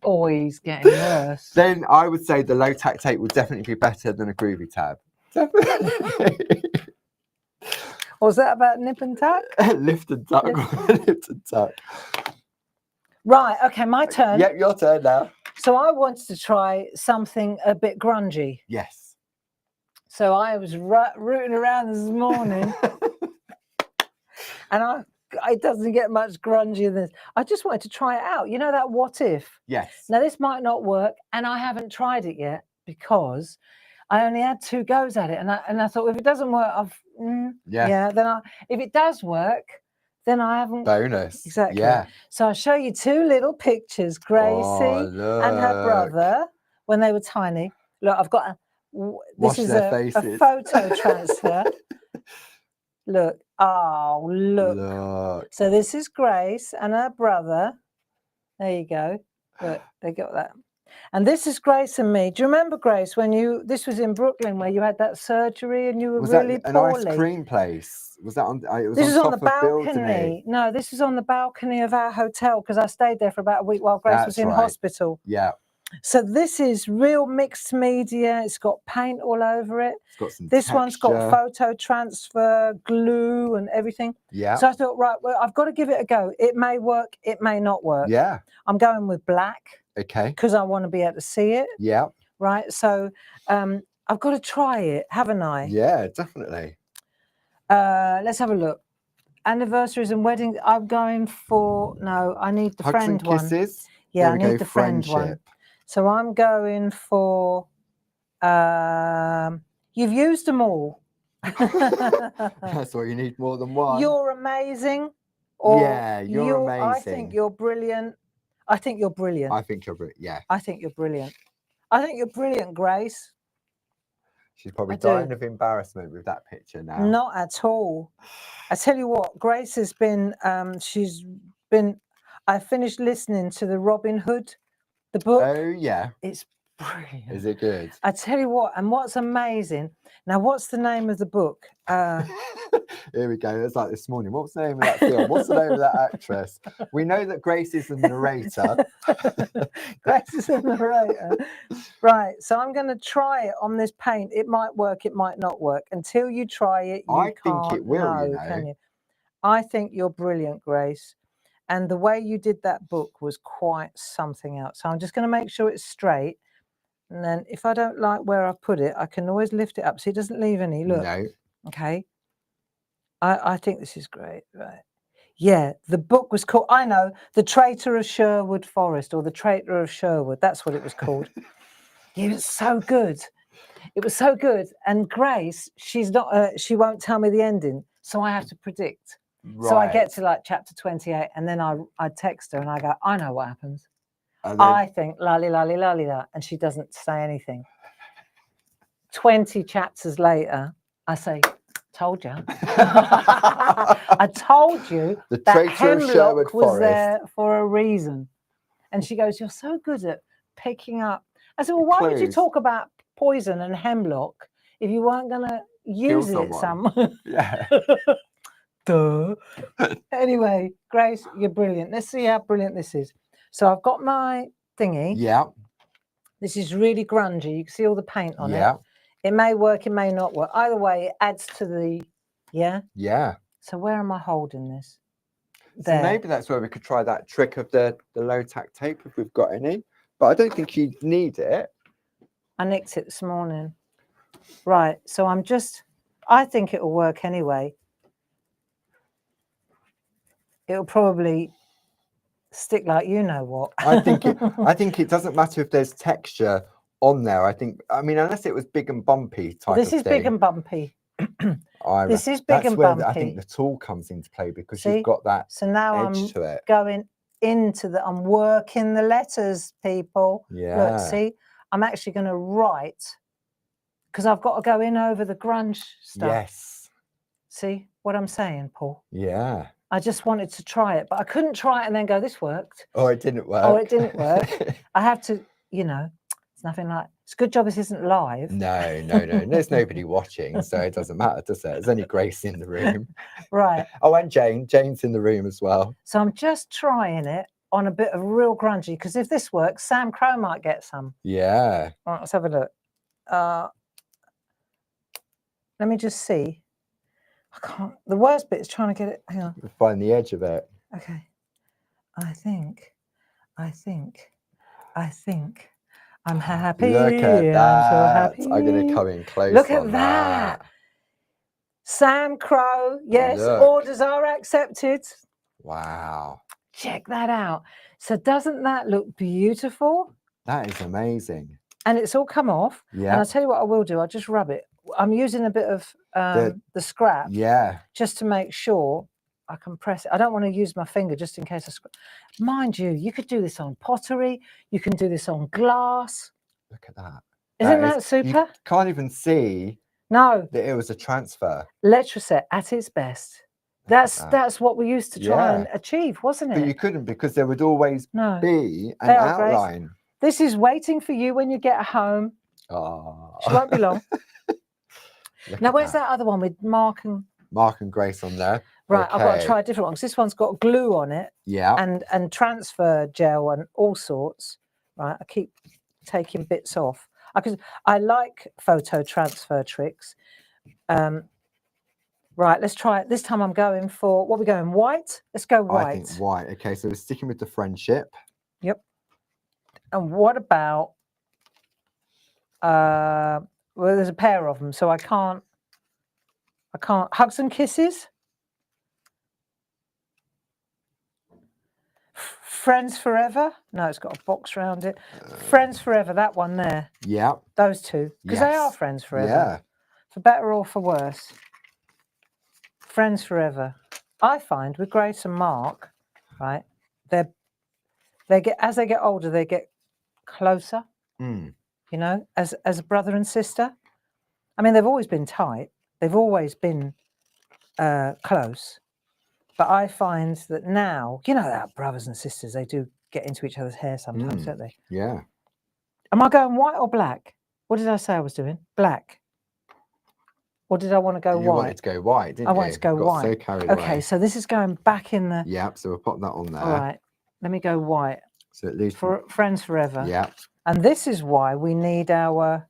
Oh, he's getting worse. Then I would say the low tack tape would definitely be better than a groovy tab. Definitely. Was that about nip and tuck? Lift and tuck. Lift and tuck. Right, okay, my turn. Yep, your turn now. So I wanted to try something a bit grungy. Yes. So I was rooting around this morning. And it doesn't get much grungy than this. I just wanted to try it out. You know that what if? Yes. Now this might not work, and I haven't tried it yet because I only had 2 goes at it, and I thought if it doesn't work, then if it does work, then I haven't. Bonus. Exactly. Yeah. So I'll show you 2 little pictures, Gracie and her brother when they were tiny. Look, I've got this is a photo transfer. Look. Oh, look. So this is Grace and her brother. There you go. Look, they got that. And this is Grace and me. Do you remember, Grace, when this was in Brooklyn where you had that surgery and you were really poorly? An ice cream place? Was that on? This is on the balcony. No, this is on the balcony of our hotel because I stayed there for about a week while Grace was in hospital. Yeah. So this is real mixed media. It's got paint all over it. It's got some texture. One's got photo transfer, glue and everything. Yeah. So I thought, right, well, I've got to give it a go. It may work, it may not work. Yeah. I'm going with black. Okay. Because I want to be able to see it. Yeah. Right. So I've got to try it, haven't I? Yeah, definitely. Let's have a look. Anniversaries and weddings. I'm going for I need the Hugs friend and one. kisses. Yeah, I need the friend one. So I'm going for. You've used them all. That's why you need more than one. You're amazing. Or yeah, you're amazing. I think you're brilliant. I think you're brilliant. I think you're brilliant. Yeah. I think you're brilliant. I think you're brilliant, Grace. She's probably dying of embarrassment with that picture now. Not at all. I tell you what, Grace has been, I finished listening to the Robin Hood, the book. Oh, yeah. It's brilliant. Is it good? I tell you what, and what's amazing. Now, what's the name of the book? Here we go. It's like this morning. What's the name of that film? What's the name of that actress? We know that Grace is the narrator. Grace is the narrator. Right. So I'm going to try it on this paint. It might work. It might not work. Until you try it, I think it will, can you? I think you're brilliant, Grace. And the way you did that book was quite something else. So I'm just going to make sure it's straight. And then if I don't like where I put it, I can always lift it up so it doesn't leave any. Look. No. Okay. I think this is great. Right. Yeah. The book was called, I know, The Traitor of Sherwood Forest, or The Traitor of Sherwood. That's what it was called. It was so good. It was so good. And Grace, she's not, she won't tell me the ending. So I have to predict. Right. So I get to like chapter 28 and then I text her and I go, I know what happens. I think lolly, lolly, lolly, la, and she doesn't say anything. 20 chapters later, I say, told you. I told you the that hemlock was there for a reason. And she goes, you're so good at picking up. I said, well, why would you talk about poison and hemlock if you weren't going to use it somewhere? Yeah. Duh. Anyway, Grace, you're brilliant. Let's see how brilliant this is. So I've got my thingy. Yeah. This is really grungy. You can see all the paint on it. It may work, it may not work. Either way, it adds to the, yeah? Yeah. So where am I holding this? There. So maybe that's where we could try that trick of the low tack tape if we've got any. But I don't think you need it. I nicked it this morning. Right. So I think it'll work anyway. It'll probably stick like you know what. I think it doesn't matter if there's texture on there. I mean, unless it was big and bumpy type this of is big and bumpy. This is big and bumpy. I think the tool comes into play because you've got that so now edge to it. Going into I'm working the letters, people. Yeah. Look, see, I'm actually going to write because I've got to go in over the grunge stuff. Yes. See what I'm saying, Paul? Yeah. I just wanted to try it, but I couldn't try it and then go, this worked. Or it didn't work. Or it didn't work. I have to, it's nothing like, it's a good job this isn't live. No. There's nobody watching, so it doesn't matter, does it? There's only Grace in the room. Right. Oh, and Jane. Jane's in the room as well. So I'm just trying it on a bit of real grungy, because if this works, Sam Crow might get some. Yeah. All right, let's have a look. Let me just see. I can't. The worst bit is trying to get it. Hang on. Find the edge of it. Okay. I think I'm happy. Look at that. I'm so happy. I'm going to come in close. Look at that. Sam Crow. Yes, orders are accepted. Wow. Check that out. So doesn't that look beautiful? That is amazing. And it's all come off. Yeah. And I'll tell you what I will do. I'll just rub it. I'm using a bit of the scrap. Yeah. Just to make sure I can press it. I don't want to use my finger just in case I scratch. Mind you could do this on pottery. You can do this on glass. Look at that. Isn't that super? You can't even see that it was a transfer. Letraset at its best. That's what we used to try and achieve, wasn't it? But you couldn't, because there would always be an outline. Grace. This is waiting for you when you get home. Oh. She won't be long. Now, where's that other one with Mark and Grace on there? Right, okay. I've got to try a different one because this one's got glue on it. Yeah. And transfer gel and all sorts. Right, I keep taking bits off. I like photo transfer tricks. Right, let's try it. This time I'm going for, what are we going, white? Let's go white. I think white. Okay, so we're sticking with the friendship. Yep. And what about well, there's a pair of them, so I can't. Hugs and kisses. Friends Forever. No, it's got a box around it. Friends Forever. That one there. Yeah. Those two, because they are friends forever. Yeah. For better or for worse. Friends Forever. I find with Grace and Mark, right? They get, as they get older, they get closer. Mm. You know, as a brother and sister. I mean, they've always been tight. They've always been close. But I find that now, you know, that brothers and sisters, they do get into each other's hair sometimes, don't they? Yeah. Am I going white or black? What did I say I was doing? Black. Or did I want to go white? You wanted to go white, didn't you? I wanted to go white. So carried away. Okay, so this is going back in the... Yeah, so we'll pop that on there. All right, let me go white. So at least... For Friends Forever. Yeah. And this is why we need our...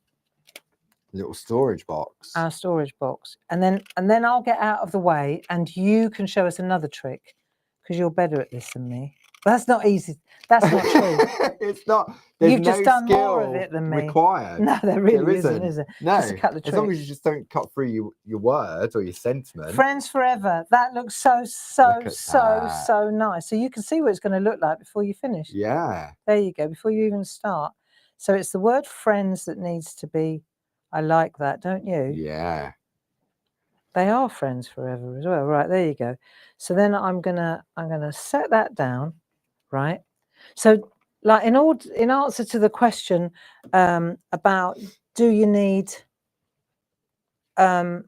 little storage box. Our storage box. And then I'll get out of the way and you can show us another trick because you're better at this than me. But that's not easy. That's not true. It's not. You've just done more of it than me. Required. No, there really isn't, is it? No. Just a couple of as long as you just don't cut through your words or your sentiment. Friends Forever. That looks so nice. So you can see what it's going to look like before you finish. Yeah. There you go. Before you even start. So it's the word friends that needs to be. I like that, don't you? Yeah. They are friends forever as well. Right, there you go. So then I'm gonna set that down, right? So like in answer to the question about do you need a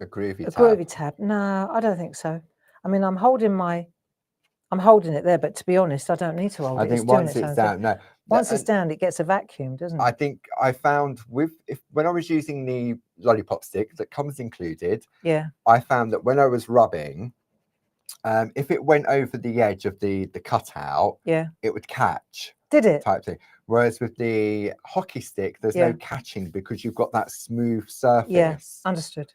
groovy tab? No, I don't think so. I mean, I'm holding it there, but to be honest, I don't need to hold it. I think once it's down, once it's down, it gets a vacuum, doesn't it? I think I found when I was using the lollipop stick that comes included, yeah, I found that when I was rubbing, if it went over the edge of the cutout, yeah, it would catch. Did it? Type thing. Whereas with the hockey stick, there's no catching because you've got that smooth surface. Yeah, understood.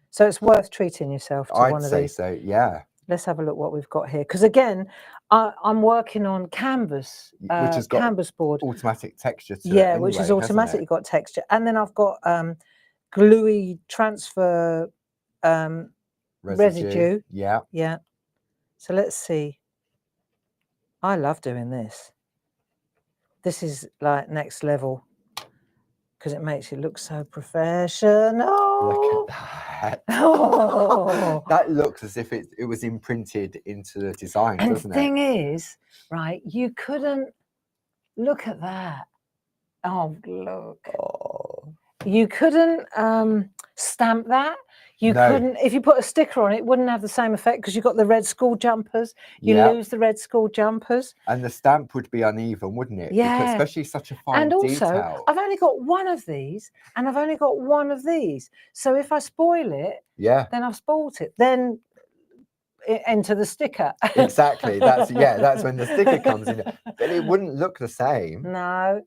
So it's worth treating yourself to one of these. I'd say so, yeah. Let's have a look what we've got here. Because again, I'm working on canvas, which has got canvas board. Automatic texture to it yeah, anyway, which has automatically got texture. And then I've got gluey transfer residue. Yeah. Yeah. So let's see. I love doing this. This is like next level because it makes it look so professional. Look at that. Oh. That looks as if it was imprinted into the design, doesn't it? And the thing is, right, you couldn't look at that. Oh, look. Oh. You couldn't stamp that. You couldn't, if you put a sticker on it, it wouldn't have the same effect because you've got the red school jumpers. You lose the red school jumpers. And the stamp would be uneven, wouldn't it? Yeah. Because especially such a fine and also, detail. I've only got one of these and I've only got one of these. So if I spoil it, then I've spoilt it. Then enter the sticker. Exactly. That's when the sticker comes in. But it wouldn't look the same. No.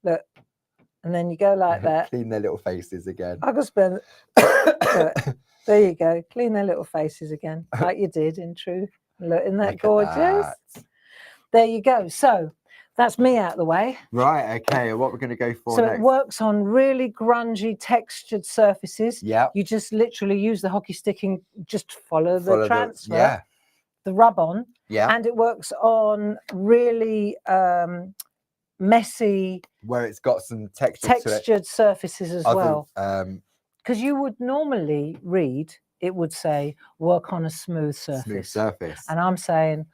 Look. And then you go like that. Clean their little faces again. I could spend. There you go. Clean their little faces again, like you did in True. Look, isn't that gorgeous? That. There you go. So that's me out of the way. Right. Okay. What we're going to go for so next? It works on really grungy textured surfaces. Yeah. You just literally use the hockey stick and just follow the transfer. The rub-on. Yeah. And it works on really messy, where it's got some textured surfaces as well. Because you would normally read, it would say work on a smooth surface. And I'm saying,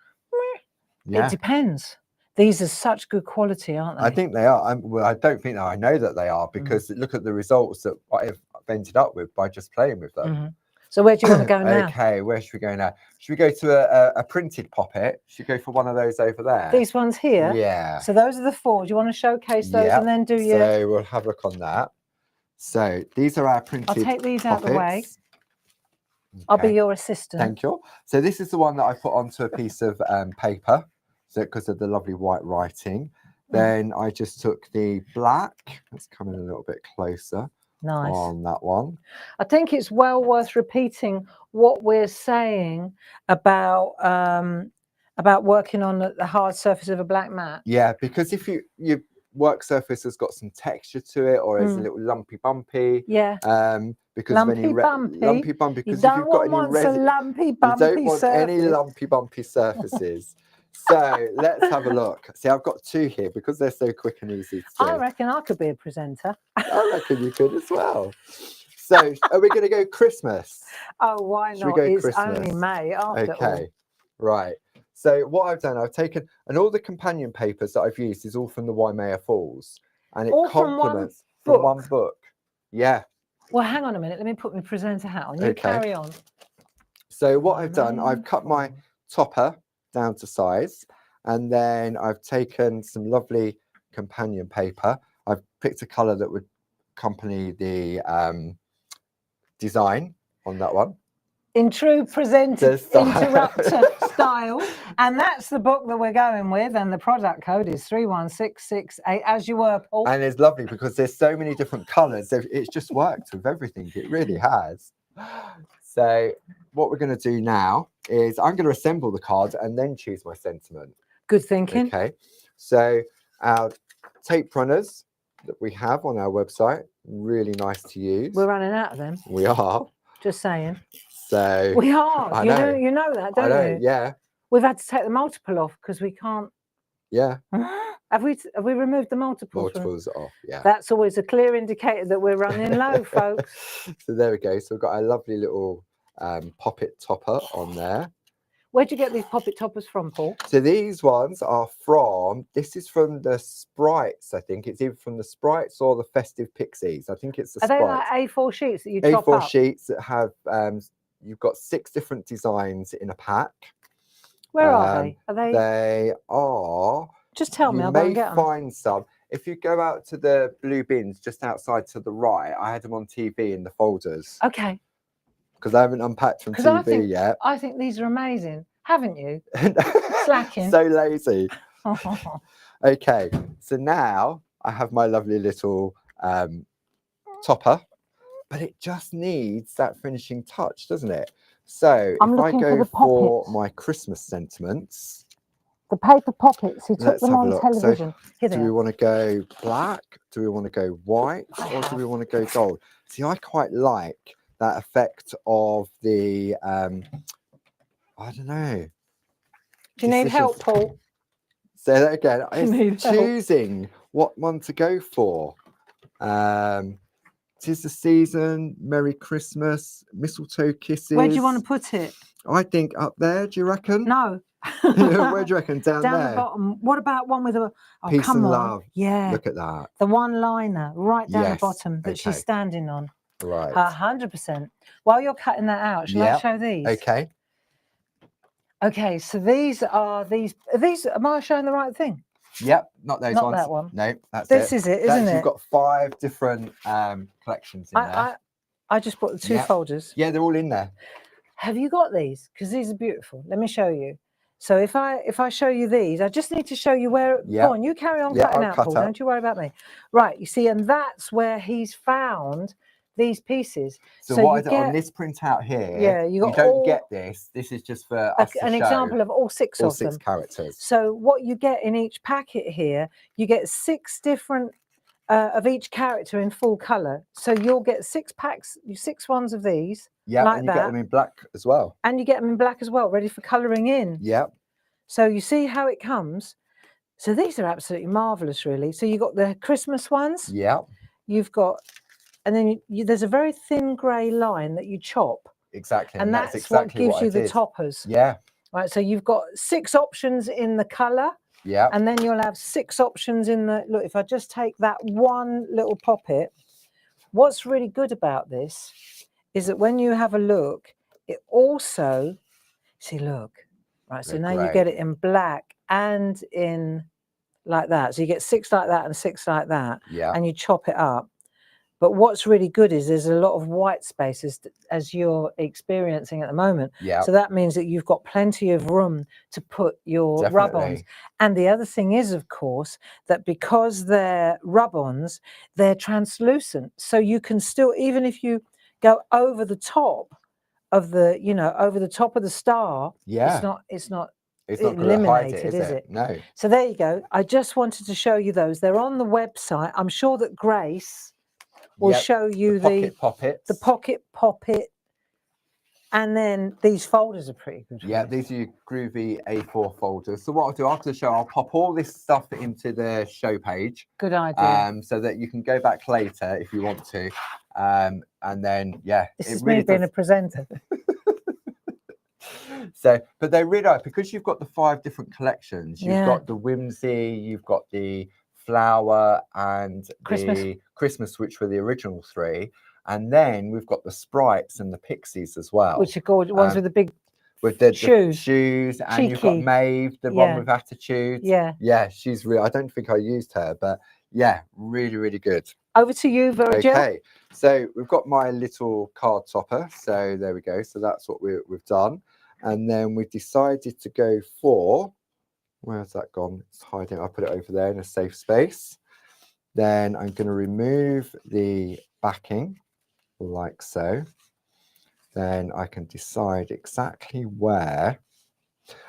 it depends. These are such good quality, aren't they? I think they are. Well, I don't think that I know that they are because look at the results that I've ended up with by just playing with them. So where do you want to go now? Okay, where should we go now? Should we go to a printed poppet? Should we go for one of those over there? These ones here? Yeah. So those are the four. Do you want to showcase those and then do your... So we'll have a look on that. So these are our printed I'll take these out of the way. Okay. I'll be your assistant. Thank you. So this is the one that I put onto a piece of paper, so because of the lovely white writing. Then I just took the black. Let's come in a little bit closer. Nice. On that one. I think it's well worth repeating what we're saying about working on the hard surface of a black mat. Yeah, because if you work surface has got some texture to it, or is a little lumpy bumpy. Yeah. Because lumpy bumpy because you if you've got any resin, lumpy bumpy you don't want surface. any lumpy bumpy surfaces. So let's have a look. See, I've got two here because they're so quick and easy to do. I reckon I could be a presenter. I reckon you could as well. So are we going to go Christmas? Oh, why not? It's only May after all. Right. So what I've done, I've taken, and all the companion papers that I've used is all from the Waimea Falls, and it complements from one book. Yeah. Well, hang on a minute. Let me put my presenter hat on. You carry on. So what I've done, I've cut my topper down to size, and then I've taken some lovely companion paper. I've picked a colour that would accompany the design on that one. In true presenter interrupter style. And that's the book that we're going with, and the product code is 31668, as you were, Paul. And it's lovely because there's so many different colours. It's just worked with everything. It really has. So what we're going to do now is I'm going to assemble the card and then choose my sentiment. Good thinking. Okay. So our tape runners that we have on our website, really nice to use. We're running out of them. We are. Just saying. So we are. You know that, don't you? Yeah. We've had to take the multiple off because we can't. Yeah. Have we removed the multiples? Multiples off. Yeah. That's always a clear indicator that we're running low, folks. So there we go. So we've got a lovely little poppet topper on there. Where'd you get these poppet toppers from, Paul? So these ones are from, this is from the Sprites, I think. It's either from the Sprites or the Festive Pixies. I think it's the Sprites. Are they like A4 sheets that you chop A4 up? sheets that have, you've got 6 different designs in a pack. Where are they? Are they? They are. Just tell me, I'll go and get them. You may find some. If you go out to the blue bins just outside to the right, I had them on TV in the folders. Okay. Because I haven't unpacked from TV yet. I think these are amazing. Haven't you? Slacking. So lazy. Okay, so now I have my lovely little topper, but it just needs that finishing touch, doesn't it? So if I go for my Christmas sentiments. The paper pockets, he took them on television. So, do we want to go black? Do we want to go white? Or do we want to go gold? See, I quite like that effect of the I don't know. Do you need help, Paul? Say that again. It's choosing what one to go for. 'Tis the season, Merry Christmas, mistletoe kisses. Where do you want to put it? I think up there, do you reckon? No. Where do you reckon? Down there? The bottom. What about one with a peace and love? Yeah. Look at that. The one liner right down the bottom that she's standing on. Right. 100%. While you're cutting that out, shall I show these? Okay. Okay, so these are these. Am I showing the right thing? Yep, not those ones. Not that one. No, that's this is it, isn't it? You've got 5 different collections in there. I just bought the 2 folders. Yeah, they're all in there. Have you got these? Because these are beautiful. Let me show you. So if I show you these, I just need to show you where. Go on, you carry on cutting out, Paul. Don't you worry about me. Right, you see, and that's where he's found these pieces. So what I did on this printout here, you don't get this. This is just for us to show an example of all 6 of them. 6 characters. So what you get in each packet here, you get 6 different of each character in full color. So you'll get 6 packs, 6 ones of these. Yeah, like and you get them in black as well. And you get them in black as well, ready for colouring in. Yeah. So you see how it comes. So these are absolutely marvellous, really. So you got the Christmas ones. Yeah. You've got, and then there's a very thin grey line that you chop. Exactly. And that's exactly what gives you the toppers. Yeah. Right. So you've got 6 options in the colour. Yeah. And then you'll have 6 options in the, look, if I just take that one little poppet, what's really good about this is that when you have a look, it also, see, look, right, so now you get it in black and in like that. So you get 6 like that and 6 like that, and you chop it up. But what's really good is there's a lot of white spaces as you're experiencing at the moment. Yeah. So that means that you've got plenty of room to put your rub-ons. And the other thing is, of course, that because they're rub-ons, they're translucent. So you can still, even if you go over the top of the, over the top of the star, it's not eliminated, is it? No. So there you go. I just wanted to show you those. They're on the website. I'm sure that Grace will show you the pocket poppet. And then these folders are pretty good. Yeah, these are your groovy A4 folders. So what I'll do after the show, I'll pop all this stuff into the show page. Good idea. So that you can go back later if you want to. And then, this is really me being a presenter. So, but they're really nice because you've got the 5 different collections. You've got the whimsy, you've got the flower, and the Christmas, which were the original 3. And then we've got the sprites and the pixies as well, which are gorgeous. Ones with the big shoes, and cheeky. You've got Maeve, the one with attitude. Yeah, she's real. I don't think I used her, but really, really good. Over to you, Virgil. Okay, so we've got my little card topper. So there we go. So that's what we've done, and then we decided to go for. Where's that gone? It's hiding. I'll put it over there in a safe space. Then I'm going to remove the backing. Like so. Then I can decide exactly where.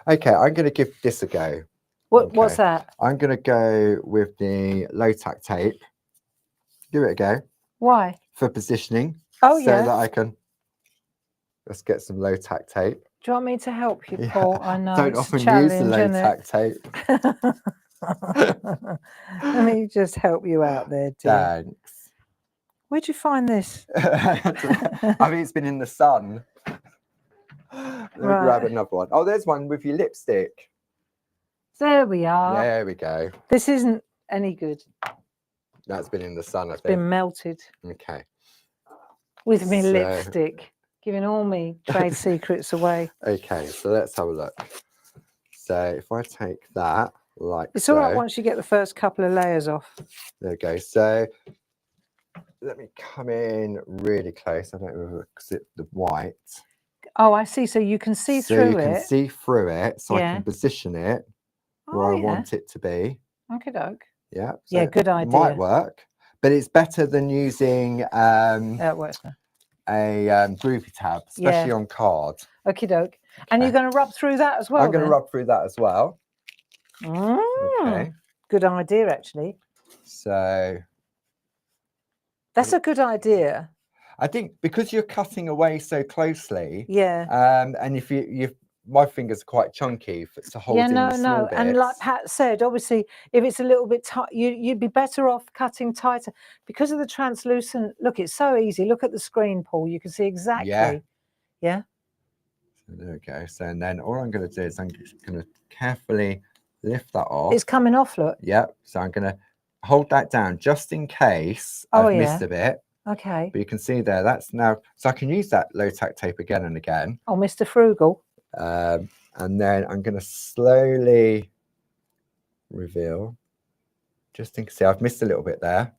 Okay, I'm going to give this a go. What's that? I'm going to go with the low tack tape. Give it a go. Why? For positioning. Oh, so that I can. Let's get some low tack tape. Do you want me to help you, Paul? I know. Don't often use the low tack tape. Let me just help you out there, dear. Thanks. Where'd you find this? I mean, it's been in the sun. Let me grab another one. Oh, there's one with your lipstick. There we are. There we go. This isn't any good. That's been in the sun, I think. Been melted. Okay. With me lipstick. Giving all me trade secrets away. Okay, so let's have a look. So if I take that like it's all right once you get the first couple of layers off. There we go. So let me come in really close. I don't know if it's the white. Oh, I see. So you can see through it. So you can see through it. So I can position it where I want it to be. Okay, doke. Yeah. So yeah, good idea. It might work, but it's better than using it works now. A groovy tab, especially on card. Okay, doke. And you're going to rub through that as well? I'm going to rub through that as well. Okay. Good idea, actually. So that's a good idea. I think because you're cutting away so closely. Yeah. And if my fingers are quite chunky to hold in the small bits. And like Pat said, obviously, if it's a little bit tight, you'd be better off cutting tighter because of the translucent. Look, it's so easy. Look at the screen, Paul. You can see exactly. Yeah. So there we go. So and then all I'm going to do is I'm just going to carefully lift that off. It's coming off. Look. Yep. So I'm going to hold that down just in case I've missed a bit. Okay. But you can see there, that's now, so I can use that low tack tape again and again. Oh, Mr. Frugal. And then I'm going to slowly reveal, just in case. I've missed a little bit there.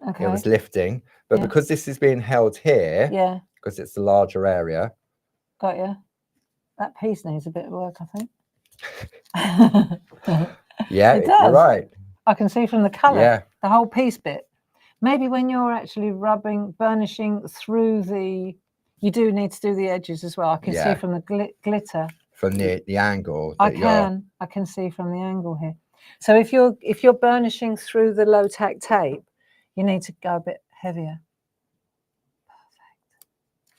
Okay. It was lifting, but because this is being held here, because it's a larger area. Got you. That piece needs a bit of work, I think. Yeah, it does. You're right. I can see from the colour, the whole piece bit. Maybe when you're actually burnishing through you do need to do the edges as well. I can see from the glitter. From the angle. I can see from the angle here. So if you're burnishing through the low tack tape, you need to go a bit heavier.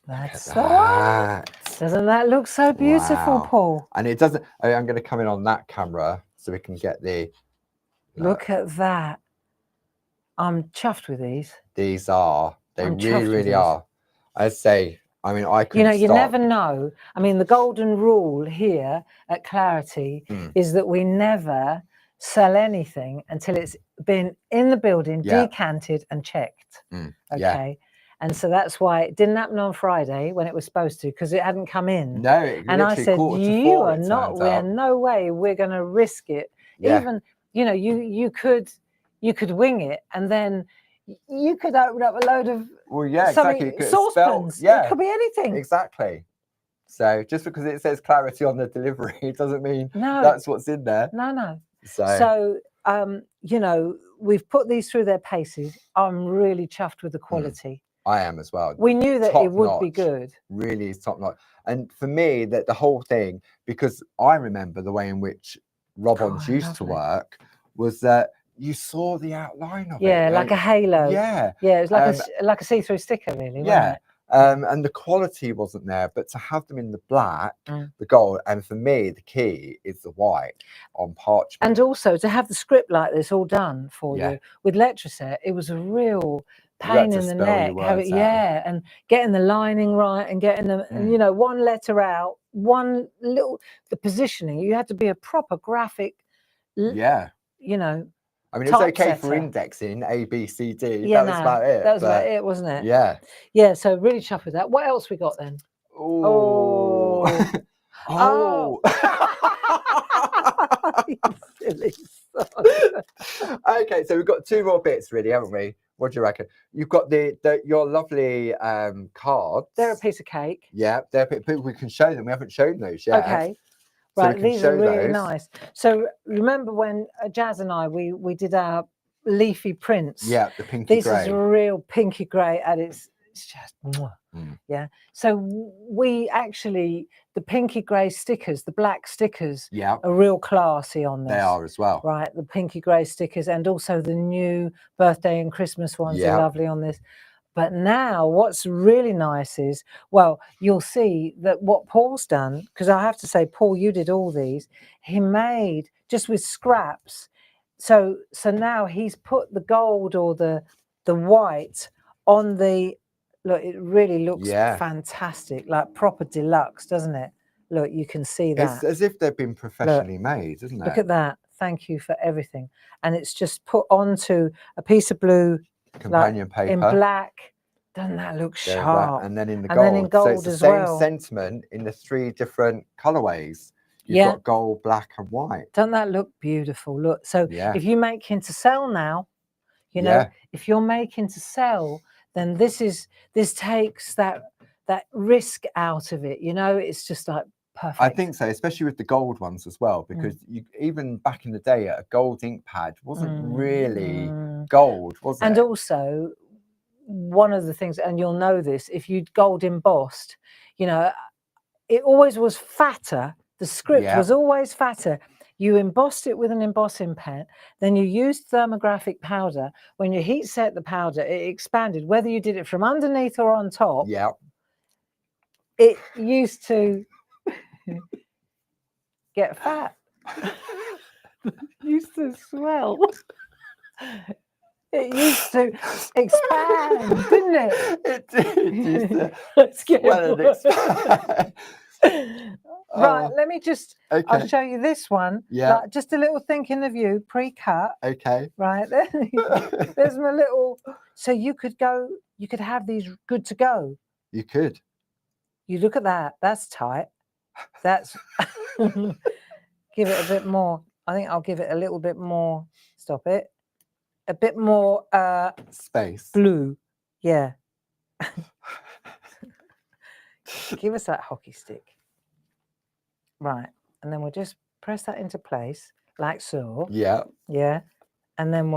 Perfect. That's that. Doesn't that look so beautiful, Paul? And it doesn't. I'm going to come in on that camera so we can get the. Look at that. I'm chuffed with these. They really are. I'd say, I mean, I could. You never know. I mean, the golden rule here at Clarity is that we never sell anything until it's been in the building, decanted and checked. Okay. And so that's why it didn't happen on Friday when it was supposed to, because it hadn't come in. No, it and I said, you are not, we're no way we're going to risk it. Even, you could wing it and then you could open up a load of saucepans. It could be anything. Exactly. So just because it says Clarity on the delivery, it doesn't mean that's what's in there. No. So we've put these through their paces. I'm really chuffed with the quality. I am as well. We knew that it would be good. Really is top notch. And for me, that the whole thing, because I remember the way in which Rub-Ons used to work, was that you saw the outline of it. Yeah, like a halo. Yeah. Yeah, it was like a see-through sticker, really, yeah. wasn't it? And the quality wasn't there, but to have them in the black, the gold, and for me, the key is the white on parchment. And also to have the script like this all done for you with Letraset, it was a real pain in the neck. And getting the lining right and getting them, and you know, one letter out, the positioning. You had to be a proper graphic. You know. I mean, it was okay for indexing A, B, C, D. Yeah, that was about it. That was about it, wasn't it? Yeah. Yeah. So really chuffed with that. What else we got then? Oh. Oh. You silly son. Okay, so we've got 2 more bits, really, haven't we? What do you reckon? You've got your lovely cards. They're a piece of cake. Yeah, we can show them. We haven't shown those yet. Okay. So right, these are really nice. So remember when Jazz and I we did our leafy prints? Yeah, the pinky grey. This is real pinky grey, and it's just yeah. So we actually, the pinky grey stickers, the black stickers, are real classy on this. They are as well. Right, the pinky grey stickers, and also the new birthday and Christmas ones are lovely on this. But now what's really nice is, well, you'll see that what Paul's done, because I have to say, Paul, you did all these, he made just with scraps. So now he's put the gold or the white on the, look, it really looks fantastic, like proper deluxe, doesn't it? Look, you can see that. It's as if they've been professionally made, isn't it? Look at that. Thank you for everything. And it's just put onto a piece of blue companion paper in black. Doesn't that look sharp? And then in the gold. And then in gold so it's the same sentiment in the 3 different colorways. You've got gold, black, and white. Doesn't that look beautiful? Look, so if you make him to sell now, you know, if you're making to sell, then this takes that risk out of it. You know, it's just like perfect. I think so, especially with the gold ones as well, because you even back in the day, a gold ink pad wasn't really gold, was it? And also, one of the things, and you'll know this, if you gold embossed, you know, it always was fatter. The script was always fatter. You embossed it with an embossing pen, then you used thermographic powder. When you heat set the powder, it expanded. Whether you did it from underneath or on top, it used to get fat. Used to swell. It used to expand, didn't it? It did. It used to swell and expand. Right, let me just, I'll show you this one. Like, just a little thinking of you, pre-cut. Okay. Right, there's my little, so you could have these good to go. You could. You look at that, that's tight. That's, give it a bit more. I think I'll give it a little bit more, stop it. A bit more space. Blue. Yeah. Give us that hockey stick. Right. And then we'll just press that into place like so. Yeah. Yeah. And then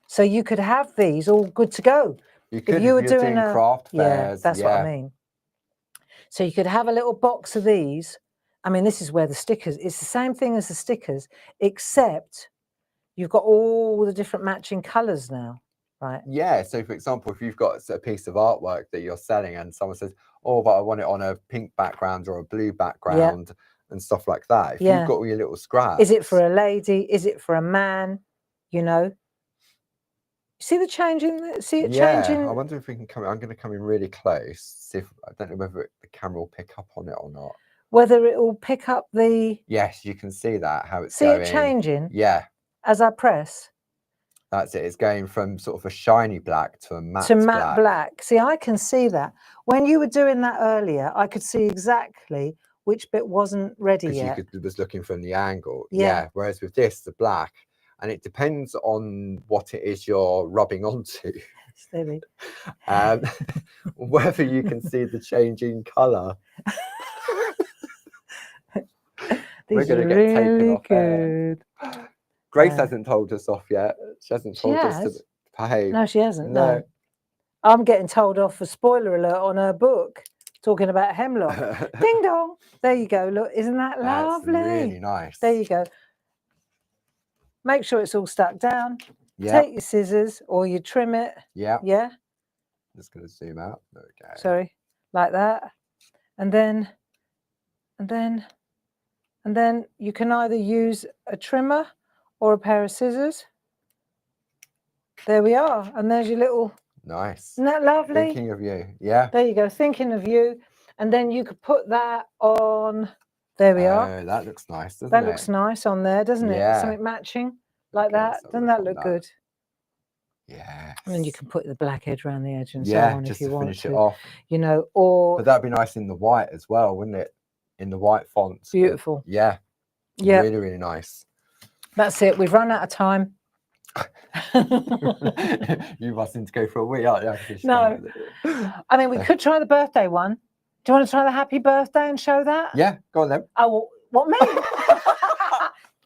so you could have these all good to go. You could, if you were doing craft fairs. Yeah, that's what I mean. So you could have a little box of these. I mean, this is where the stickers, it's the same thing as the stickers, except you've got all the different matching colors now, right? Yeah. So, for example, if you've got a piece of artwork that you're selling and someone says, oh, but I want it on a pink background or a blue background and stuff like that. If you've got all your little scraps. Is it for a lady? Is it for a man? You know? See the changing? See it changing? I wonder if we can come. I'm going to come in really close. See if I don't know whether the camera will pick up on it or not. Whether it will pick up the. Yes, you can see that how it's going. See it changing? Yeah. As I press. That's it. It's going from sort of a shiny black to a matte black. See, I can see that. When you were doing that earlier, I could see exactly which bit wasn't ready yet. Because you was looking from the angle. Yeah. Whereas with this, the black. And it depends on what it is you're rubbing onto. Steady. Whether you can see the changing colour. We're going to get taken off air. Grace hasn't told us off yet. She hasn't told us to behave. No, she hasn't. No. I'm getting told off for spoiler alert on her book, talking about hemlock. Ding dong. There you go. Look, isn't that lovely? That's really nice. There you go. Make sure it's all stuck down. Yeah. Take your scissors or you trim it. Yeah. Yeah. Just going to zoom out. There we go. Sorry. Like that. And then you can either use a trimmer or a pair of scissors. There we are. And there's your little... Nice. Isn't that lovely? Thinking of you. Yeah. There you go. Thinking of you. And then you could put that on... There we are. Oh, that looks nice, doesn't it? That looks nice on there, doesn't it? Yeah. Something matching like that. Doesn't that look good? Yeah. And then you can put the black edge around the edge and so on just if you to want finish to. it off. You know, or... But that'd be nice in the white as well, wouldn't it? In the white fonts. Beautiful. Yeah. Yeah. Really, really nice. That's it. We've run out of time. You must need to go for a wee, aren't you? No. I mean, we could try the birthday one. Do you want to try the happy birthday and show that? Yeah, go on then. Oh, what, me?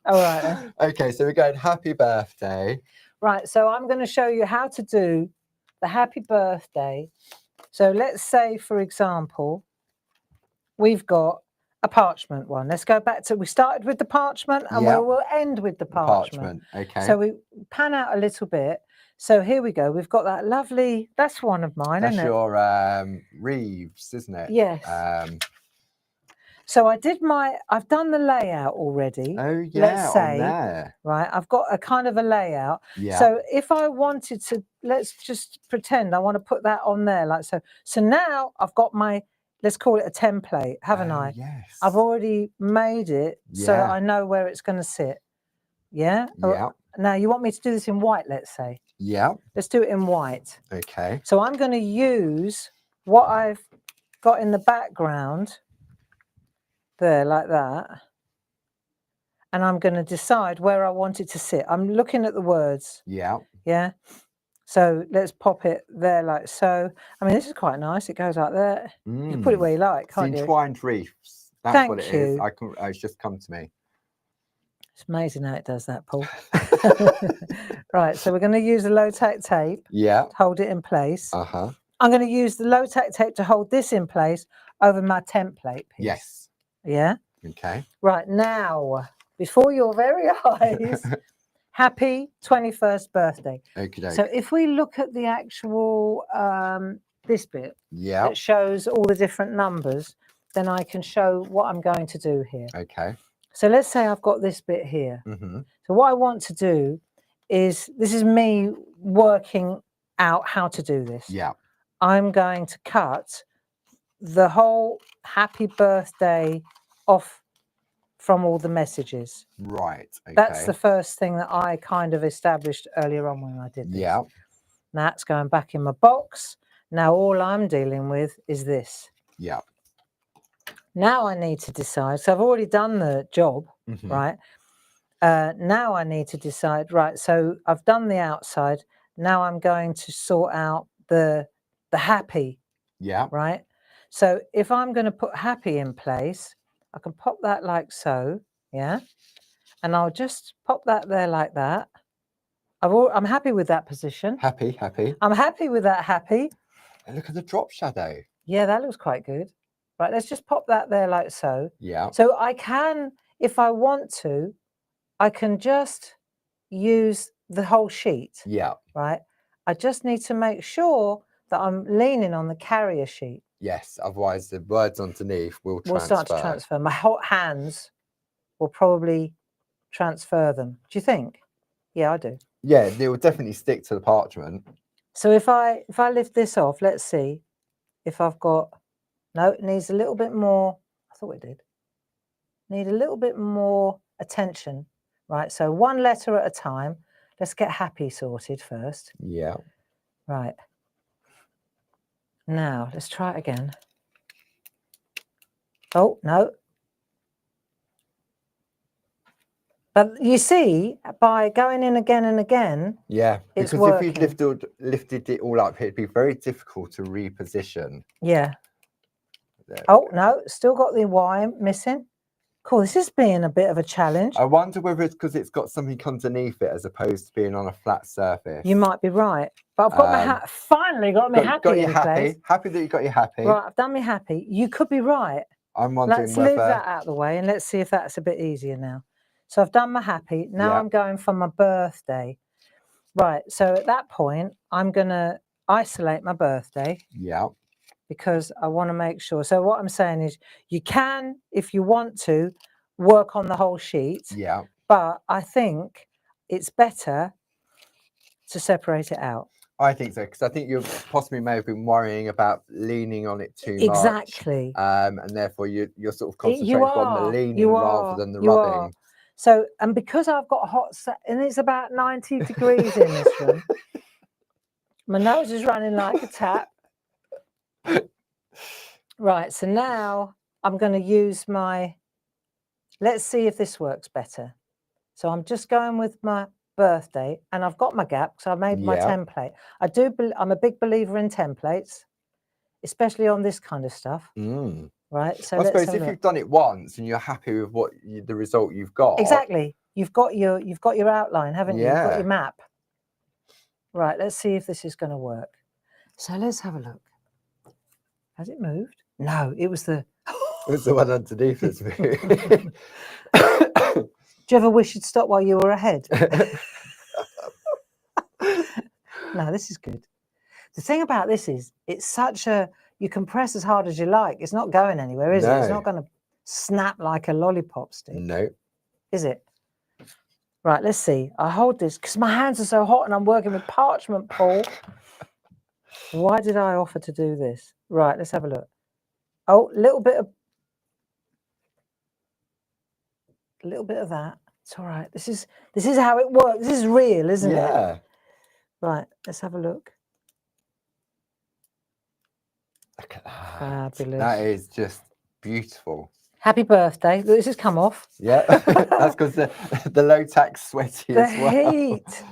All right then. Okay, so we're going happy birthday. Right, so I'm going to show you how to do the happy birthday. So let's say, for example, we've got a parchment one. Let's go back to, we started with the parchment and we'll end with the parchment. Okay. So we pan out a little bit. So here we go. We've got that lovely, that's one of mine, that's isn't it? Your Reeves, isn't it? Yes. So I've done the layout already. Oh yeah, let's say, on there. Right, I've got a kind of a layout. Yeah. So if I wanted to, let's just pretend I want to put that on there like so. So now I've got my, let's call it a template, haven't I? Yes. I've already made it so I know where it's going to sit. Yeah? Yeah. Now you want me to do this in white, let's say. Yeah. Let's do it in white. Okay. So I'm going to use what I've got in the background there like that. And I'm going to decide where I want it to sit. I'm looking at the words. Yeah. Yeah. So let's pop it there like so. I mean, this is quite nice. It goes like that. You can put it where you like, can't you? Entwined reefs. That's Thank what it you. is. It's just come to me. It's amazing how it does that, Paul. Right, so we're going to use the low-tack tape. Yeah. To hold it in place. Uh-huh. I'm going to use the low-tack tape to hold this in place over my template piece. Yes. Yeah. Okay. Right, now, before your very eyes, happy 21st birthday. Okay. So if we look at the actual, this bit that shows all the different numbers, then I can show what I'm going to do here. Okay. So let's say I've got this bit here. Mm-hmm. So what I want to do is, this is me working out how to do this. Yeah. I'm going to cut the whole happy birthday off from all the messages. Right. Okay. That's the first thing that I kind of established earlier on when I did this. Yeah. That's going back in my box. Now all I'm dealing with is this. Yeah. Now I need to decide. So I've already done the job, right? Now I need to decide, right, so I've done the outside. Now I'm going to sort out the happy. Yeah. Right? So if I'm going to put happy in place, I can pop that like so, yeah? And I'll just pop that there like that. I'm happy with that position. Happy. I'm happy with that happy. And look at the drop shadow. Yeah, that looks quite good. Right, let's just pop that there like so. Yeah. So I can, if I want to, I can just use the whole sheet. Yeah. Right? I just need to make sure that I'm leaning on the carrier sheet. Yes, otherwise the words underneath will transfer. Will start to transfer. My hot hands will probably transfer them. Do you think? Yeah, I do. Yeah, it will definitely stick to the parchment. So if I lift this off, let's see if I've got, no, it needs a little bit more. I thought it did. Need a little bit more attention. Right, so one letter at a time. Let's get happy sorted first. Yeah. Right. Now, let's try it again. Oh, no. But you see, by going in again and again, yeah, it's because working. if you lifted it all up, it'd be very difficult to reposition. Yeah. There oh, no, still got the Y missing. Cool, this is being a bit of a challenge. I wonder whether it's because it's got something underneath it as opposed to being on a flat surface. You might be right. But I've got my hat, finally got me happy. Got you happy. Happy that you got you happy. Right, I've done me happy. You could be right. I'm wondering let's whether... leave that out of the way and let's see if that's a bit easier now. So I've done my happy. Now I'm going for my birthday. Right, so at that point, I'm going to isolate my birthday. Yeah. Because I want to make sure. So what I'm saying is you can, if you want to, work on the whole sheet. Yeah. But I think it's better to separate it out. I think so, because I think you possibly may have been worrying about leaning on it too much. Exactly. And therefore you're sort of concentrating on the leaning rather than the rubbing. So, and because I've got hot, and it's about 90 degrees in this room, my nose is running like a tap. Right, so now I'm going to use my, let's see if this works better. So I'm just going with my birthday and I've got my gap because I made my template. I'm a big believer in templates, especially on this kind of stuff. Right, so I suppose if you've done it once and you're happy with what the result you've got. Exactly. You've got your outline, haven't you? You've got your map. Right, let's see if this is going to work. So let's have a look. Has it moved? No, it was the... It was the one underneath that's moved. Do you ever wish you'd stop while you were ahead? No, this is good. The thing about this is, it's such a... You can press as hard as you like. It's not going anywhere, is it? It's not going to snap like a lollipop stick. No. Is it? Right, let's see. I hold this because my hands are so hot and I'm working with parchment, Paul. Why did I offer to do this? Right, let's have a look. Oh, a little bit of that. It's all right. This is how it works. This is real, isn't it? Yeah. Right, let's have a look. Look at that. Fabulous. That is just beautiful. Happy birthday. This has come off. Yeah, that's because the low tax sweaty as well. The heat.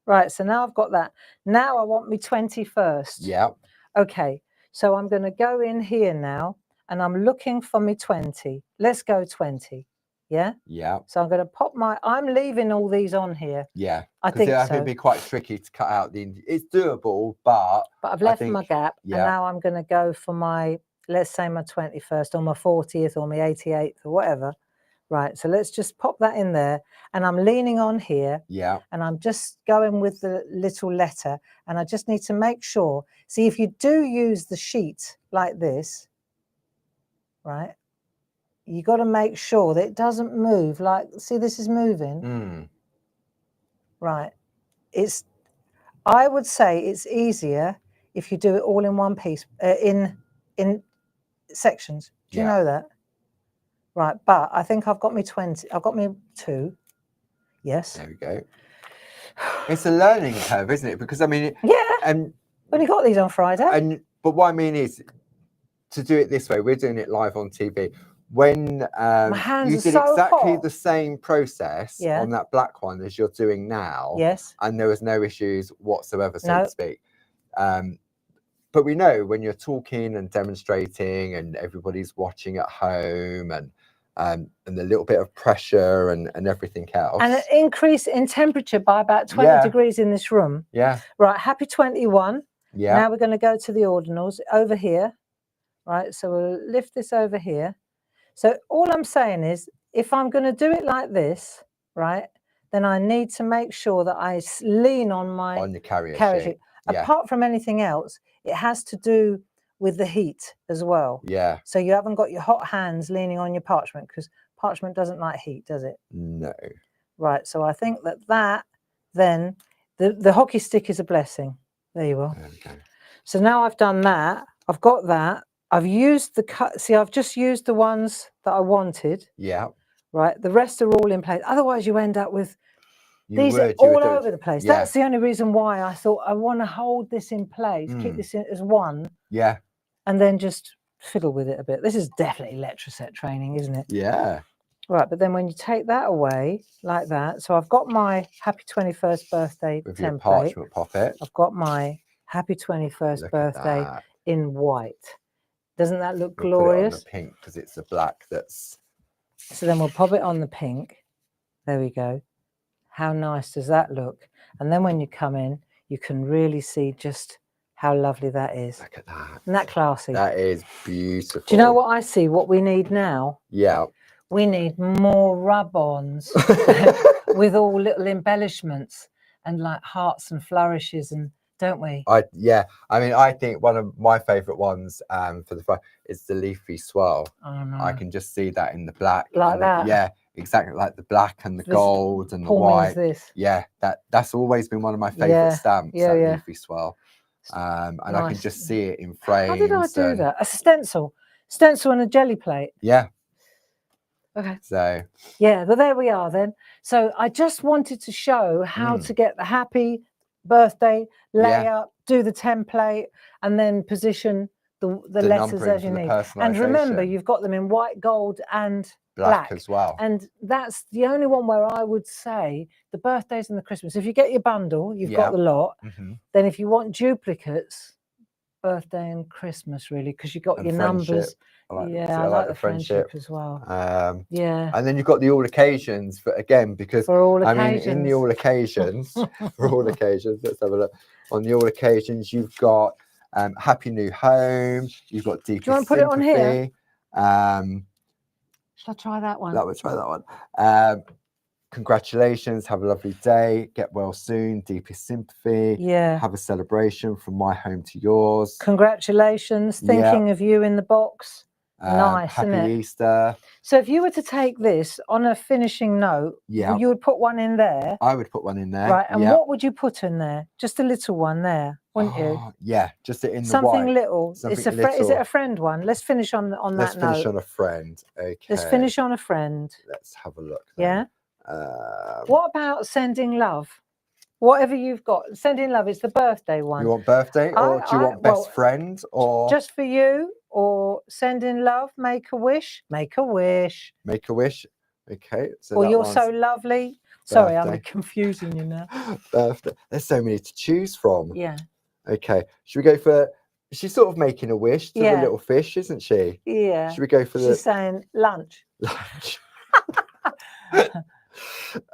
Right, so now I've got that. Now I want me 21st. Yeah. Okay, so I'm going to go in here now and I'm looking for me 20. Let's go 20. Yeah? Yeah. So I'm going to pop I'm leaving all these on here. Yeah. I think so. It'd be quite tricky to cut out it's doable, but I've left my gap and now I'm going to go for my, let's say my 21st or my 40th or my 88th or whatever. Right, so let's just pop that in there and I'm leaning on here. Yeah. And I'm just going with the little letter and I just need to make sure. See, if you do use the sheet like this, right, you got to make sure that it doesn't move. Like, see, this is moving. Right. I would say it's easier if you do it all in one piece, in sections. Do you know that? Right, but I think I've got me 20. I've got me 2. Yes. There we go. It's a learning curve, isn't it? Because I mean, and when you got these on Friday. But what I mean is, to do it this way, we're doing it live on TV. When my hands you did so exactly hot. The same process on that black one as you're doing now. Yes. And there was no issues whatsoever, so to speak. But we know when you're talking and demonstrating and everybody's watching at home and the little bit of pressure and everything else. And an increase in temperature by about 20 degrees in this room. Yeah. Right, happy 21. Yeah. Now we're going to go to the ordinals over here. Right, so we'll lift this over here. So all I'm saying is, if I'm going to do it like this, right, then I need to make sure that I lean on my carrier sheet. Apart from anything else, it has to do with the heat as well. Yeah. So you haven't got your hot hands leaning on your parchment because parchment doesn't like heat, does it? No. Right. So I think that then the hockey stick is a blessing. There you are. Okay. So now I've done that. I've got that. I've used the cut. See, I've just used the ones that I wanted. Yeah. Right. The rest are all in place. Otherwise, you end up with these are all over the place. Yeah. That's the only reason why I thought I want to hold this in place, keep this in as one. Yeah. And then just fiddle with it a bit. This is definitely Letraset training, isn't it? Yeah. Right, but then when you take that away like that, so I've got my happy 21st birthday with template. Your parchment poppet. I've got my happy 21st birthday in white. Doesn't that look glorious? Put it on the pink because it's the black that's So then we'll pop it on the pink. There we go. How nice does that look? And then when you come in, you can really see just how lovely that is. Look at that. Isn't that classy? That is beautiful. Do you know what I see? What we need now? Yeah. We need more rub-ons with all little embellishments and like hearts and flourishes, and don't we? Yeah. I mean, I think one of my favourite ones for the front is the leafy swirl. Oh, no. I can just see that in the black. Like that? Yeah, exactly, like the black and the gold and the white. This. Yeah, that's always been one of my favourite stamps, that leafy swirl. And nice. I can just see it in frames. How did I do that? A stencil and a jelly plate. Yeah. Okay. So yeah, but there we are then. So I just wanted to show how to get the happy birthday layout, do the template, and then position the letters as you need. And remember, you've got them in white, gold, and black as well. And that's the only one where I would say the birthdays and the Christmas. If you get your bundle, you've got the lot. Then if you want duplicates, birthday and Christmas, really, because you've got your numbers. I like the friendship as well. Yeah. And then you've got the all occasions, but again, because for all occasions. I mean, in the all occasions, for all occasions, let's have a look. On the all occasions, you've got Happy New Home. You've got Deepest Do you want to put Sympathy. it on here? Shall I try that one? We'll try that one. Congratulations, have a lovely day, get well soon, Deepest Sympathy. Yeah. Have a celebration from my home to yours. Congratulations, thinking of you in the box. Nice, Happy isn't it? Easter. So if you were to take this on a finishing note, you would put one in there. I would put one in there. Right, and what would you put in there? Just a little one there, wouldn't you? Yeah, just in the something white. little. Is it a friend one? Let's finish on that note. Let's finish on a friend. Okay. Let's finish on a friend. Let's have a look. Then. Yeah. What about sending love? Whatever you've got, sending love is the birthday one. You want birthday, or do you want best friend, or just for you, or sending love? Make a wish. Make a wish. Make a wish. Okay. So or you're so lovely. Birthday. Sorry, I'm confusing you now. Birthday. There's so many to choose from. Yeah. Okay. Should we go for? She's sort of making a wish to the little fish, isn't she? Yeah. Should we go for She's saying lunch. Lunch.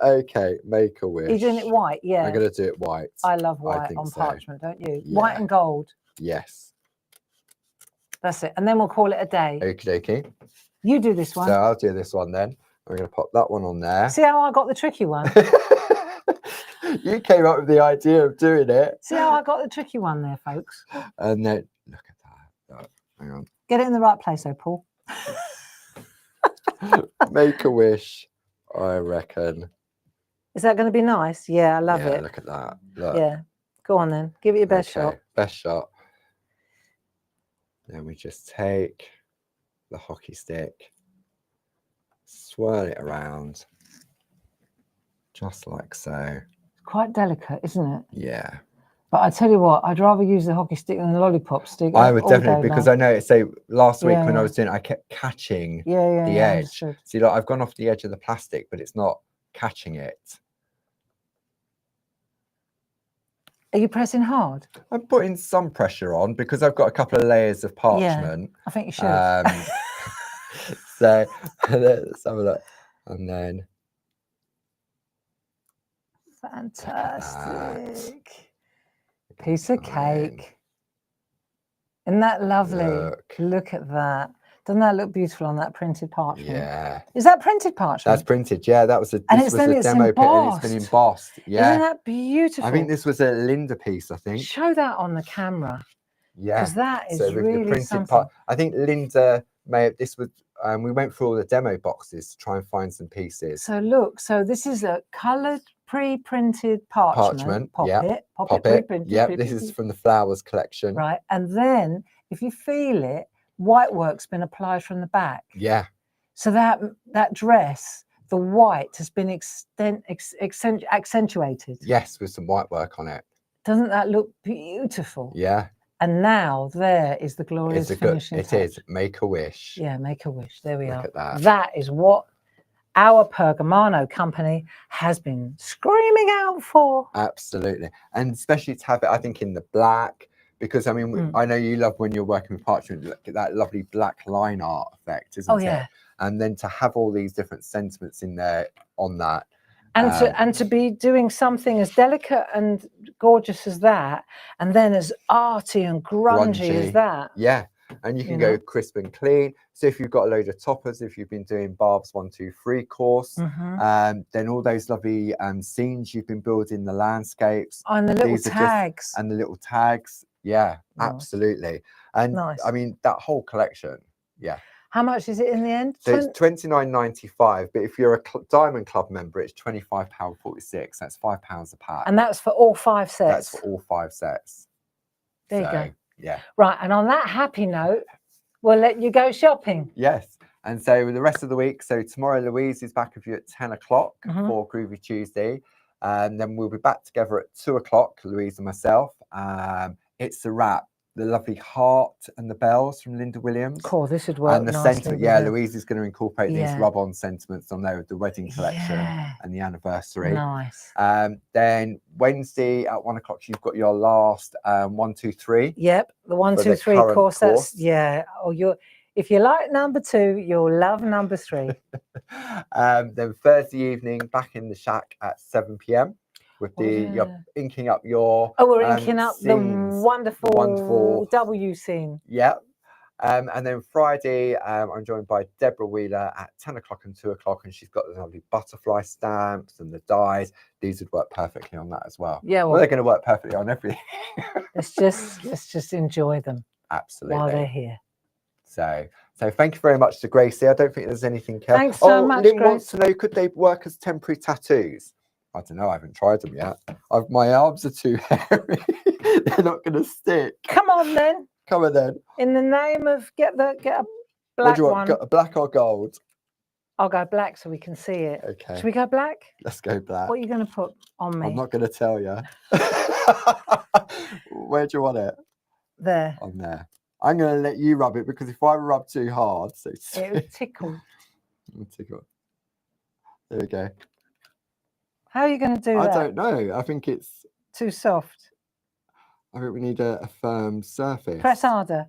Okay, make a wish. You're doing it white, yeah. I'm going to do it white. I love white on parchment, don't you? Yeah. White and gold. Yes. That's it. And then we'll call it a day. Okie dokie. You do this one. So I'll do this one then. I'm going to pop that one on there. See how I got the tricky one? You came up with the idea of doing it. See how I got the tricky one there, folks? And then, look at that. Oh, hang on. Get it in the right place, though, Paul. Make a wish, I reckon. Is that going to be nice? Yeah, I love it. Look at that. Look. Yeah. Go on then. Give it your best shot. Best shot. Then we just take the hockey stick, swirl it around, just like so. Quite delicate, isn't it? Yeah. But I tell you what, I'd rather use the hockey stick than the lollipop stick. I would definitely, because I know it. So last week when I was doing it, I kept catching the edge. See, like I've gone off the edge of the plastic, but it's not catching it. Are you pressing hard? I'm putting some pressure on because I've got a couple of layers of parchment. I think you should. So let's have a look. And then. Fantastic. Piece of cake. Isn't that lovely? Look at that. Doesn't that look beautiful on that printed parchment? Yeah. Is that printed parchment? That's printed, yeah. That was a demo pit and it's been embossed. Yeah. Isn't that beautiful? I think this was a Linda piece, I think. Show that on the camera. Yeah. Because that is really something. I think Linda may have, this was, we went through all the demo boxes to try and find some pieces. So look, so this is a coloured pre-printed parchment. Pop it. Yeah, this is from the Flowers collection. Right. And then if you feel it, white work's been applied from the back. Yeah. So that dress, the white has been accentuated. Yes, with some white work on it. Doesn't that look beautiful? Yeah. And now there is the glorious finishing touch. It is. Make a wish. Yeah, make a wish. There we are. Look at that. That is what our Pergamano company has been screaming out for. Absolutely. And especially to have it, I think, in the black, because I mean, I know you love when you're working with parchment, that lovely black line art effect, isn't it? And then to have all these different sentiments in there on that. And to be doing something as delicate and gorgeous as that, and then as arty and grungy as that. Yeah. And you can go crisp and clean. So if you've got a load of toppers, if you've been doing Barb's 1, 2, 3 course, then all those lovely scenes you've been building, the landscapes. Oh, and the little tags. And the little tags. Yeah, absolutely. And I mean, that whole collection. Yeah. How much is it in the end? So it's £29.95, but if you're a Diamond Club member, it's £25.46. That's £5 a pack. And that's for all 5 sets? That's for all 5 sets. There you go. Yeah. Right, and on that happy note, we'll let you go shopping. Yes. And so the rest of the week, so tomorrow Louise is back with you at 10 o'clock for Groovy Tuesday. And then we'll be back together at 2 o'clock, Louise and myself. It's a wrap. The lovely heart and the bells from Linda Williams. Cool, this would work. And the sentiment, Louise is going to incorporate these rub-on sentiments on there with the wedding collection and the anniversary. Nice. Then Wednesday at 1 o'clock, you've got your last 1, 2, 3. Yep, the 1, 2, 3 course. That's or if you like number 2, you'll love number 3. Then Thursday evening, back in the shack at 7 p.m. with you're inking up your we're inking up the wonderful W scene. Yeah. And then Friday, I'm joined by Deborah Wheeler at 10 o'clock and 2 o'clock, and she's got the lovely butterfly stamps and the dies. These would work perfectly on that as well. Yeah, well they're going to work perfectly on everything. let's just enjoy them. Absolutely. While they're here. So thank you very much to Gracie. I don't think there's anything else. Thanks so much, Lynn Grace. wants to know, could they work as temporary tattoos? I don't know. I haven't tried them yet. My arms are too hairy. They're not going to stick. Come on then. Come on then. In the name of get a black what do you one. Want? Black or gold? I'll go black so we can see it. Okay. Should we go black? Let's go black. What are you going to put on me? I'm not going to tell you. Where do you want it? There. On there. I'm going to let you rub it, because if I rub too hard, it would tickle. Tickle. There we go. How are you going to do that? I don't know. I think it's too soft. I think we need a firm surface. Press harder.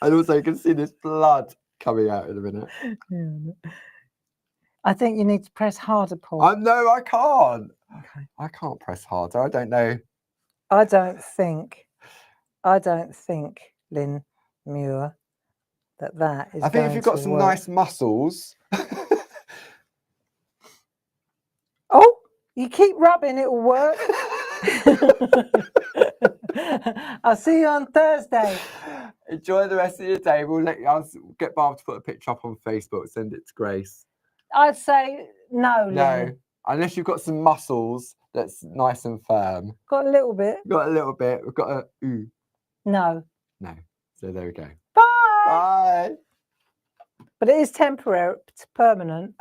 And also you can see this blood coming out in a minute. Yeah. I think you need to press harder, Paul. No, I can't. Okay. I can't press harder. I don't know. I don't think, Lynn Muir, that is. I think if you've got some nice muscles. Oh, you keep rubbing, it will work. I'll see you on Thursday. Enjoy the rest of your day. I'll get Barb to put a picture up on Facebook. Send it to Grace. I'd say no, Lynn. No, unless you've got some muscles that's nice and firm. Got a little bit. Got a little bit. We've got a ooh. No. No. So there we go. Bye. Bye. But it is temporary. It's permanent.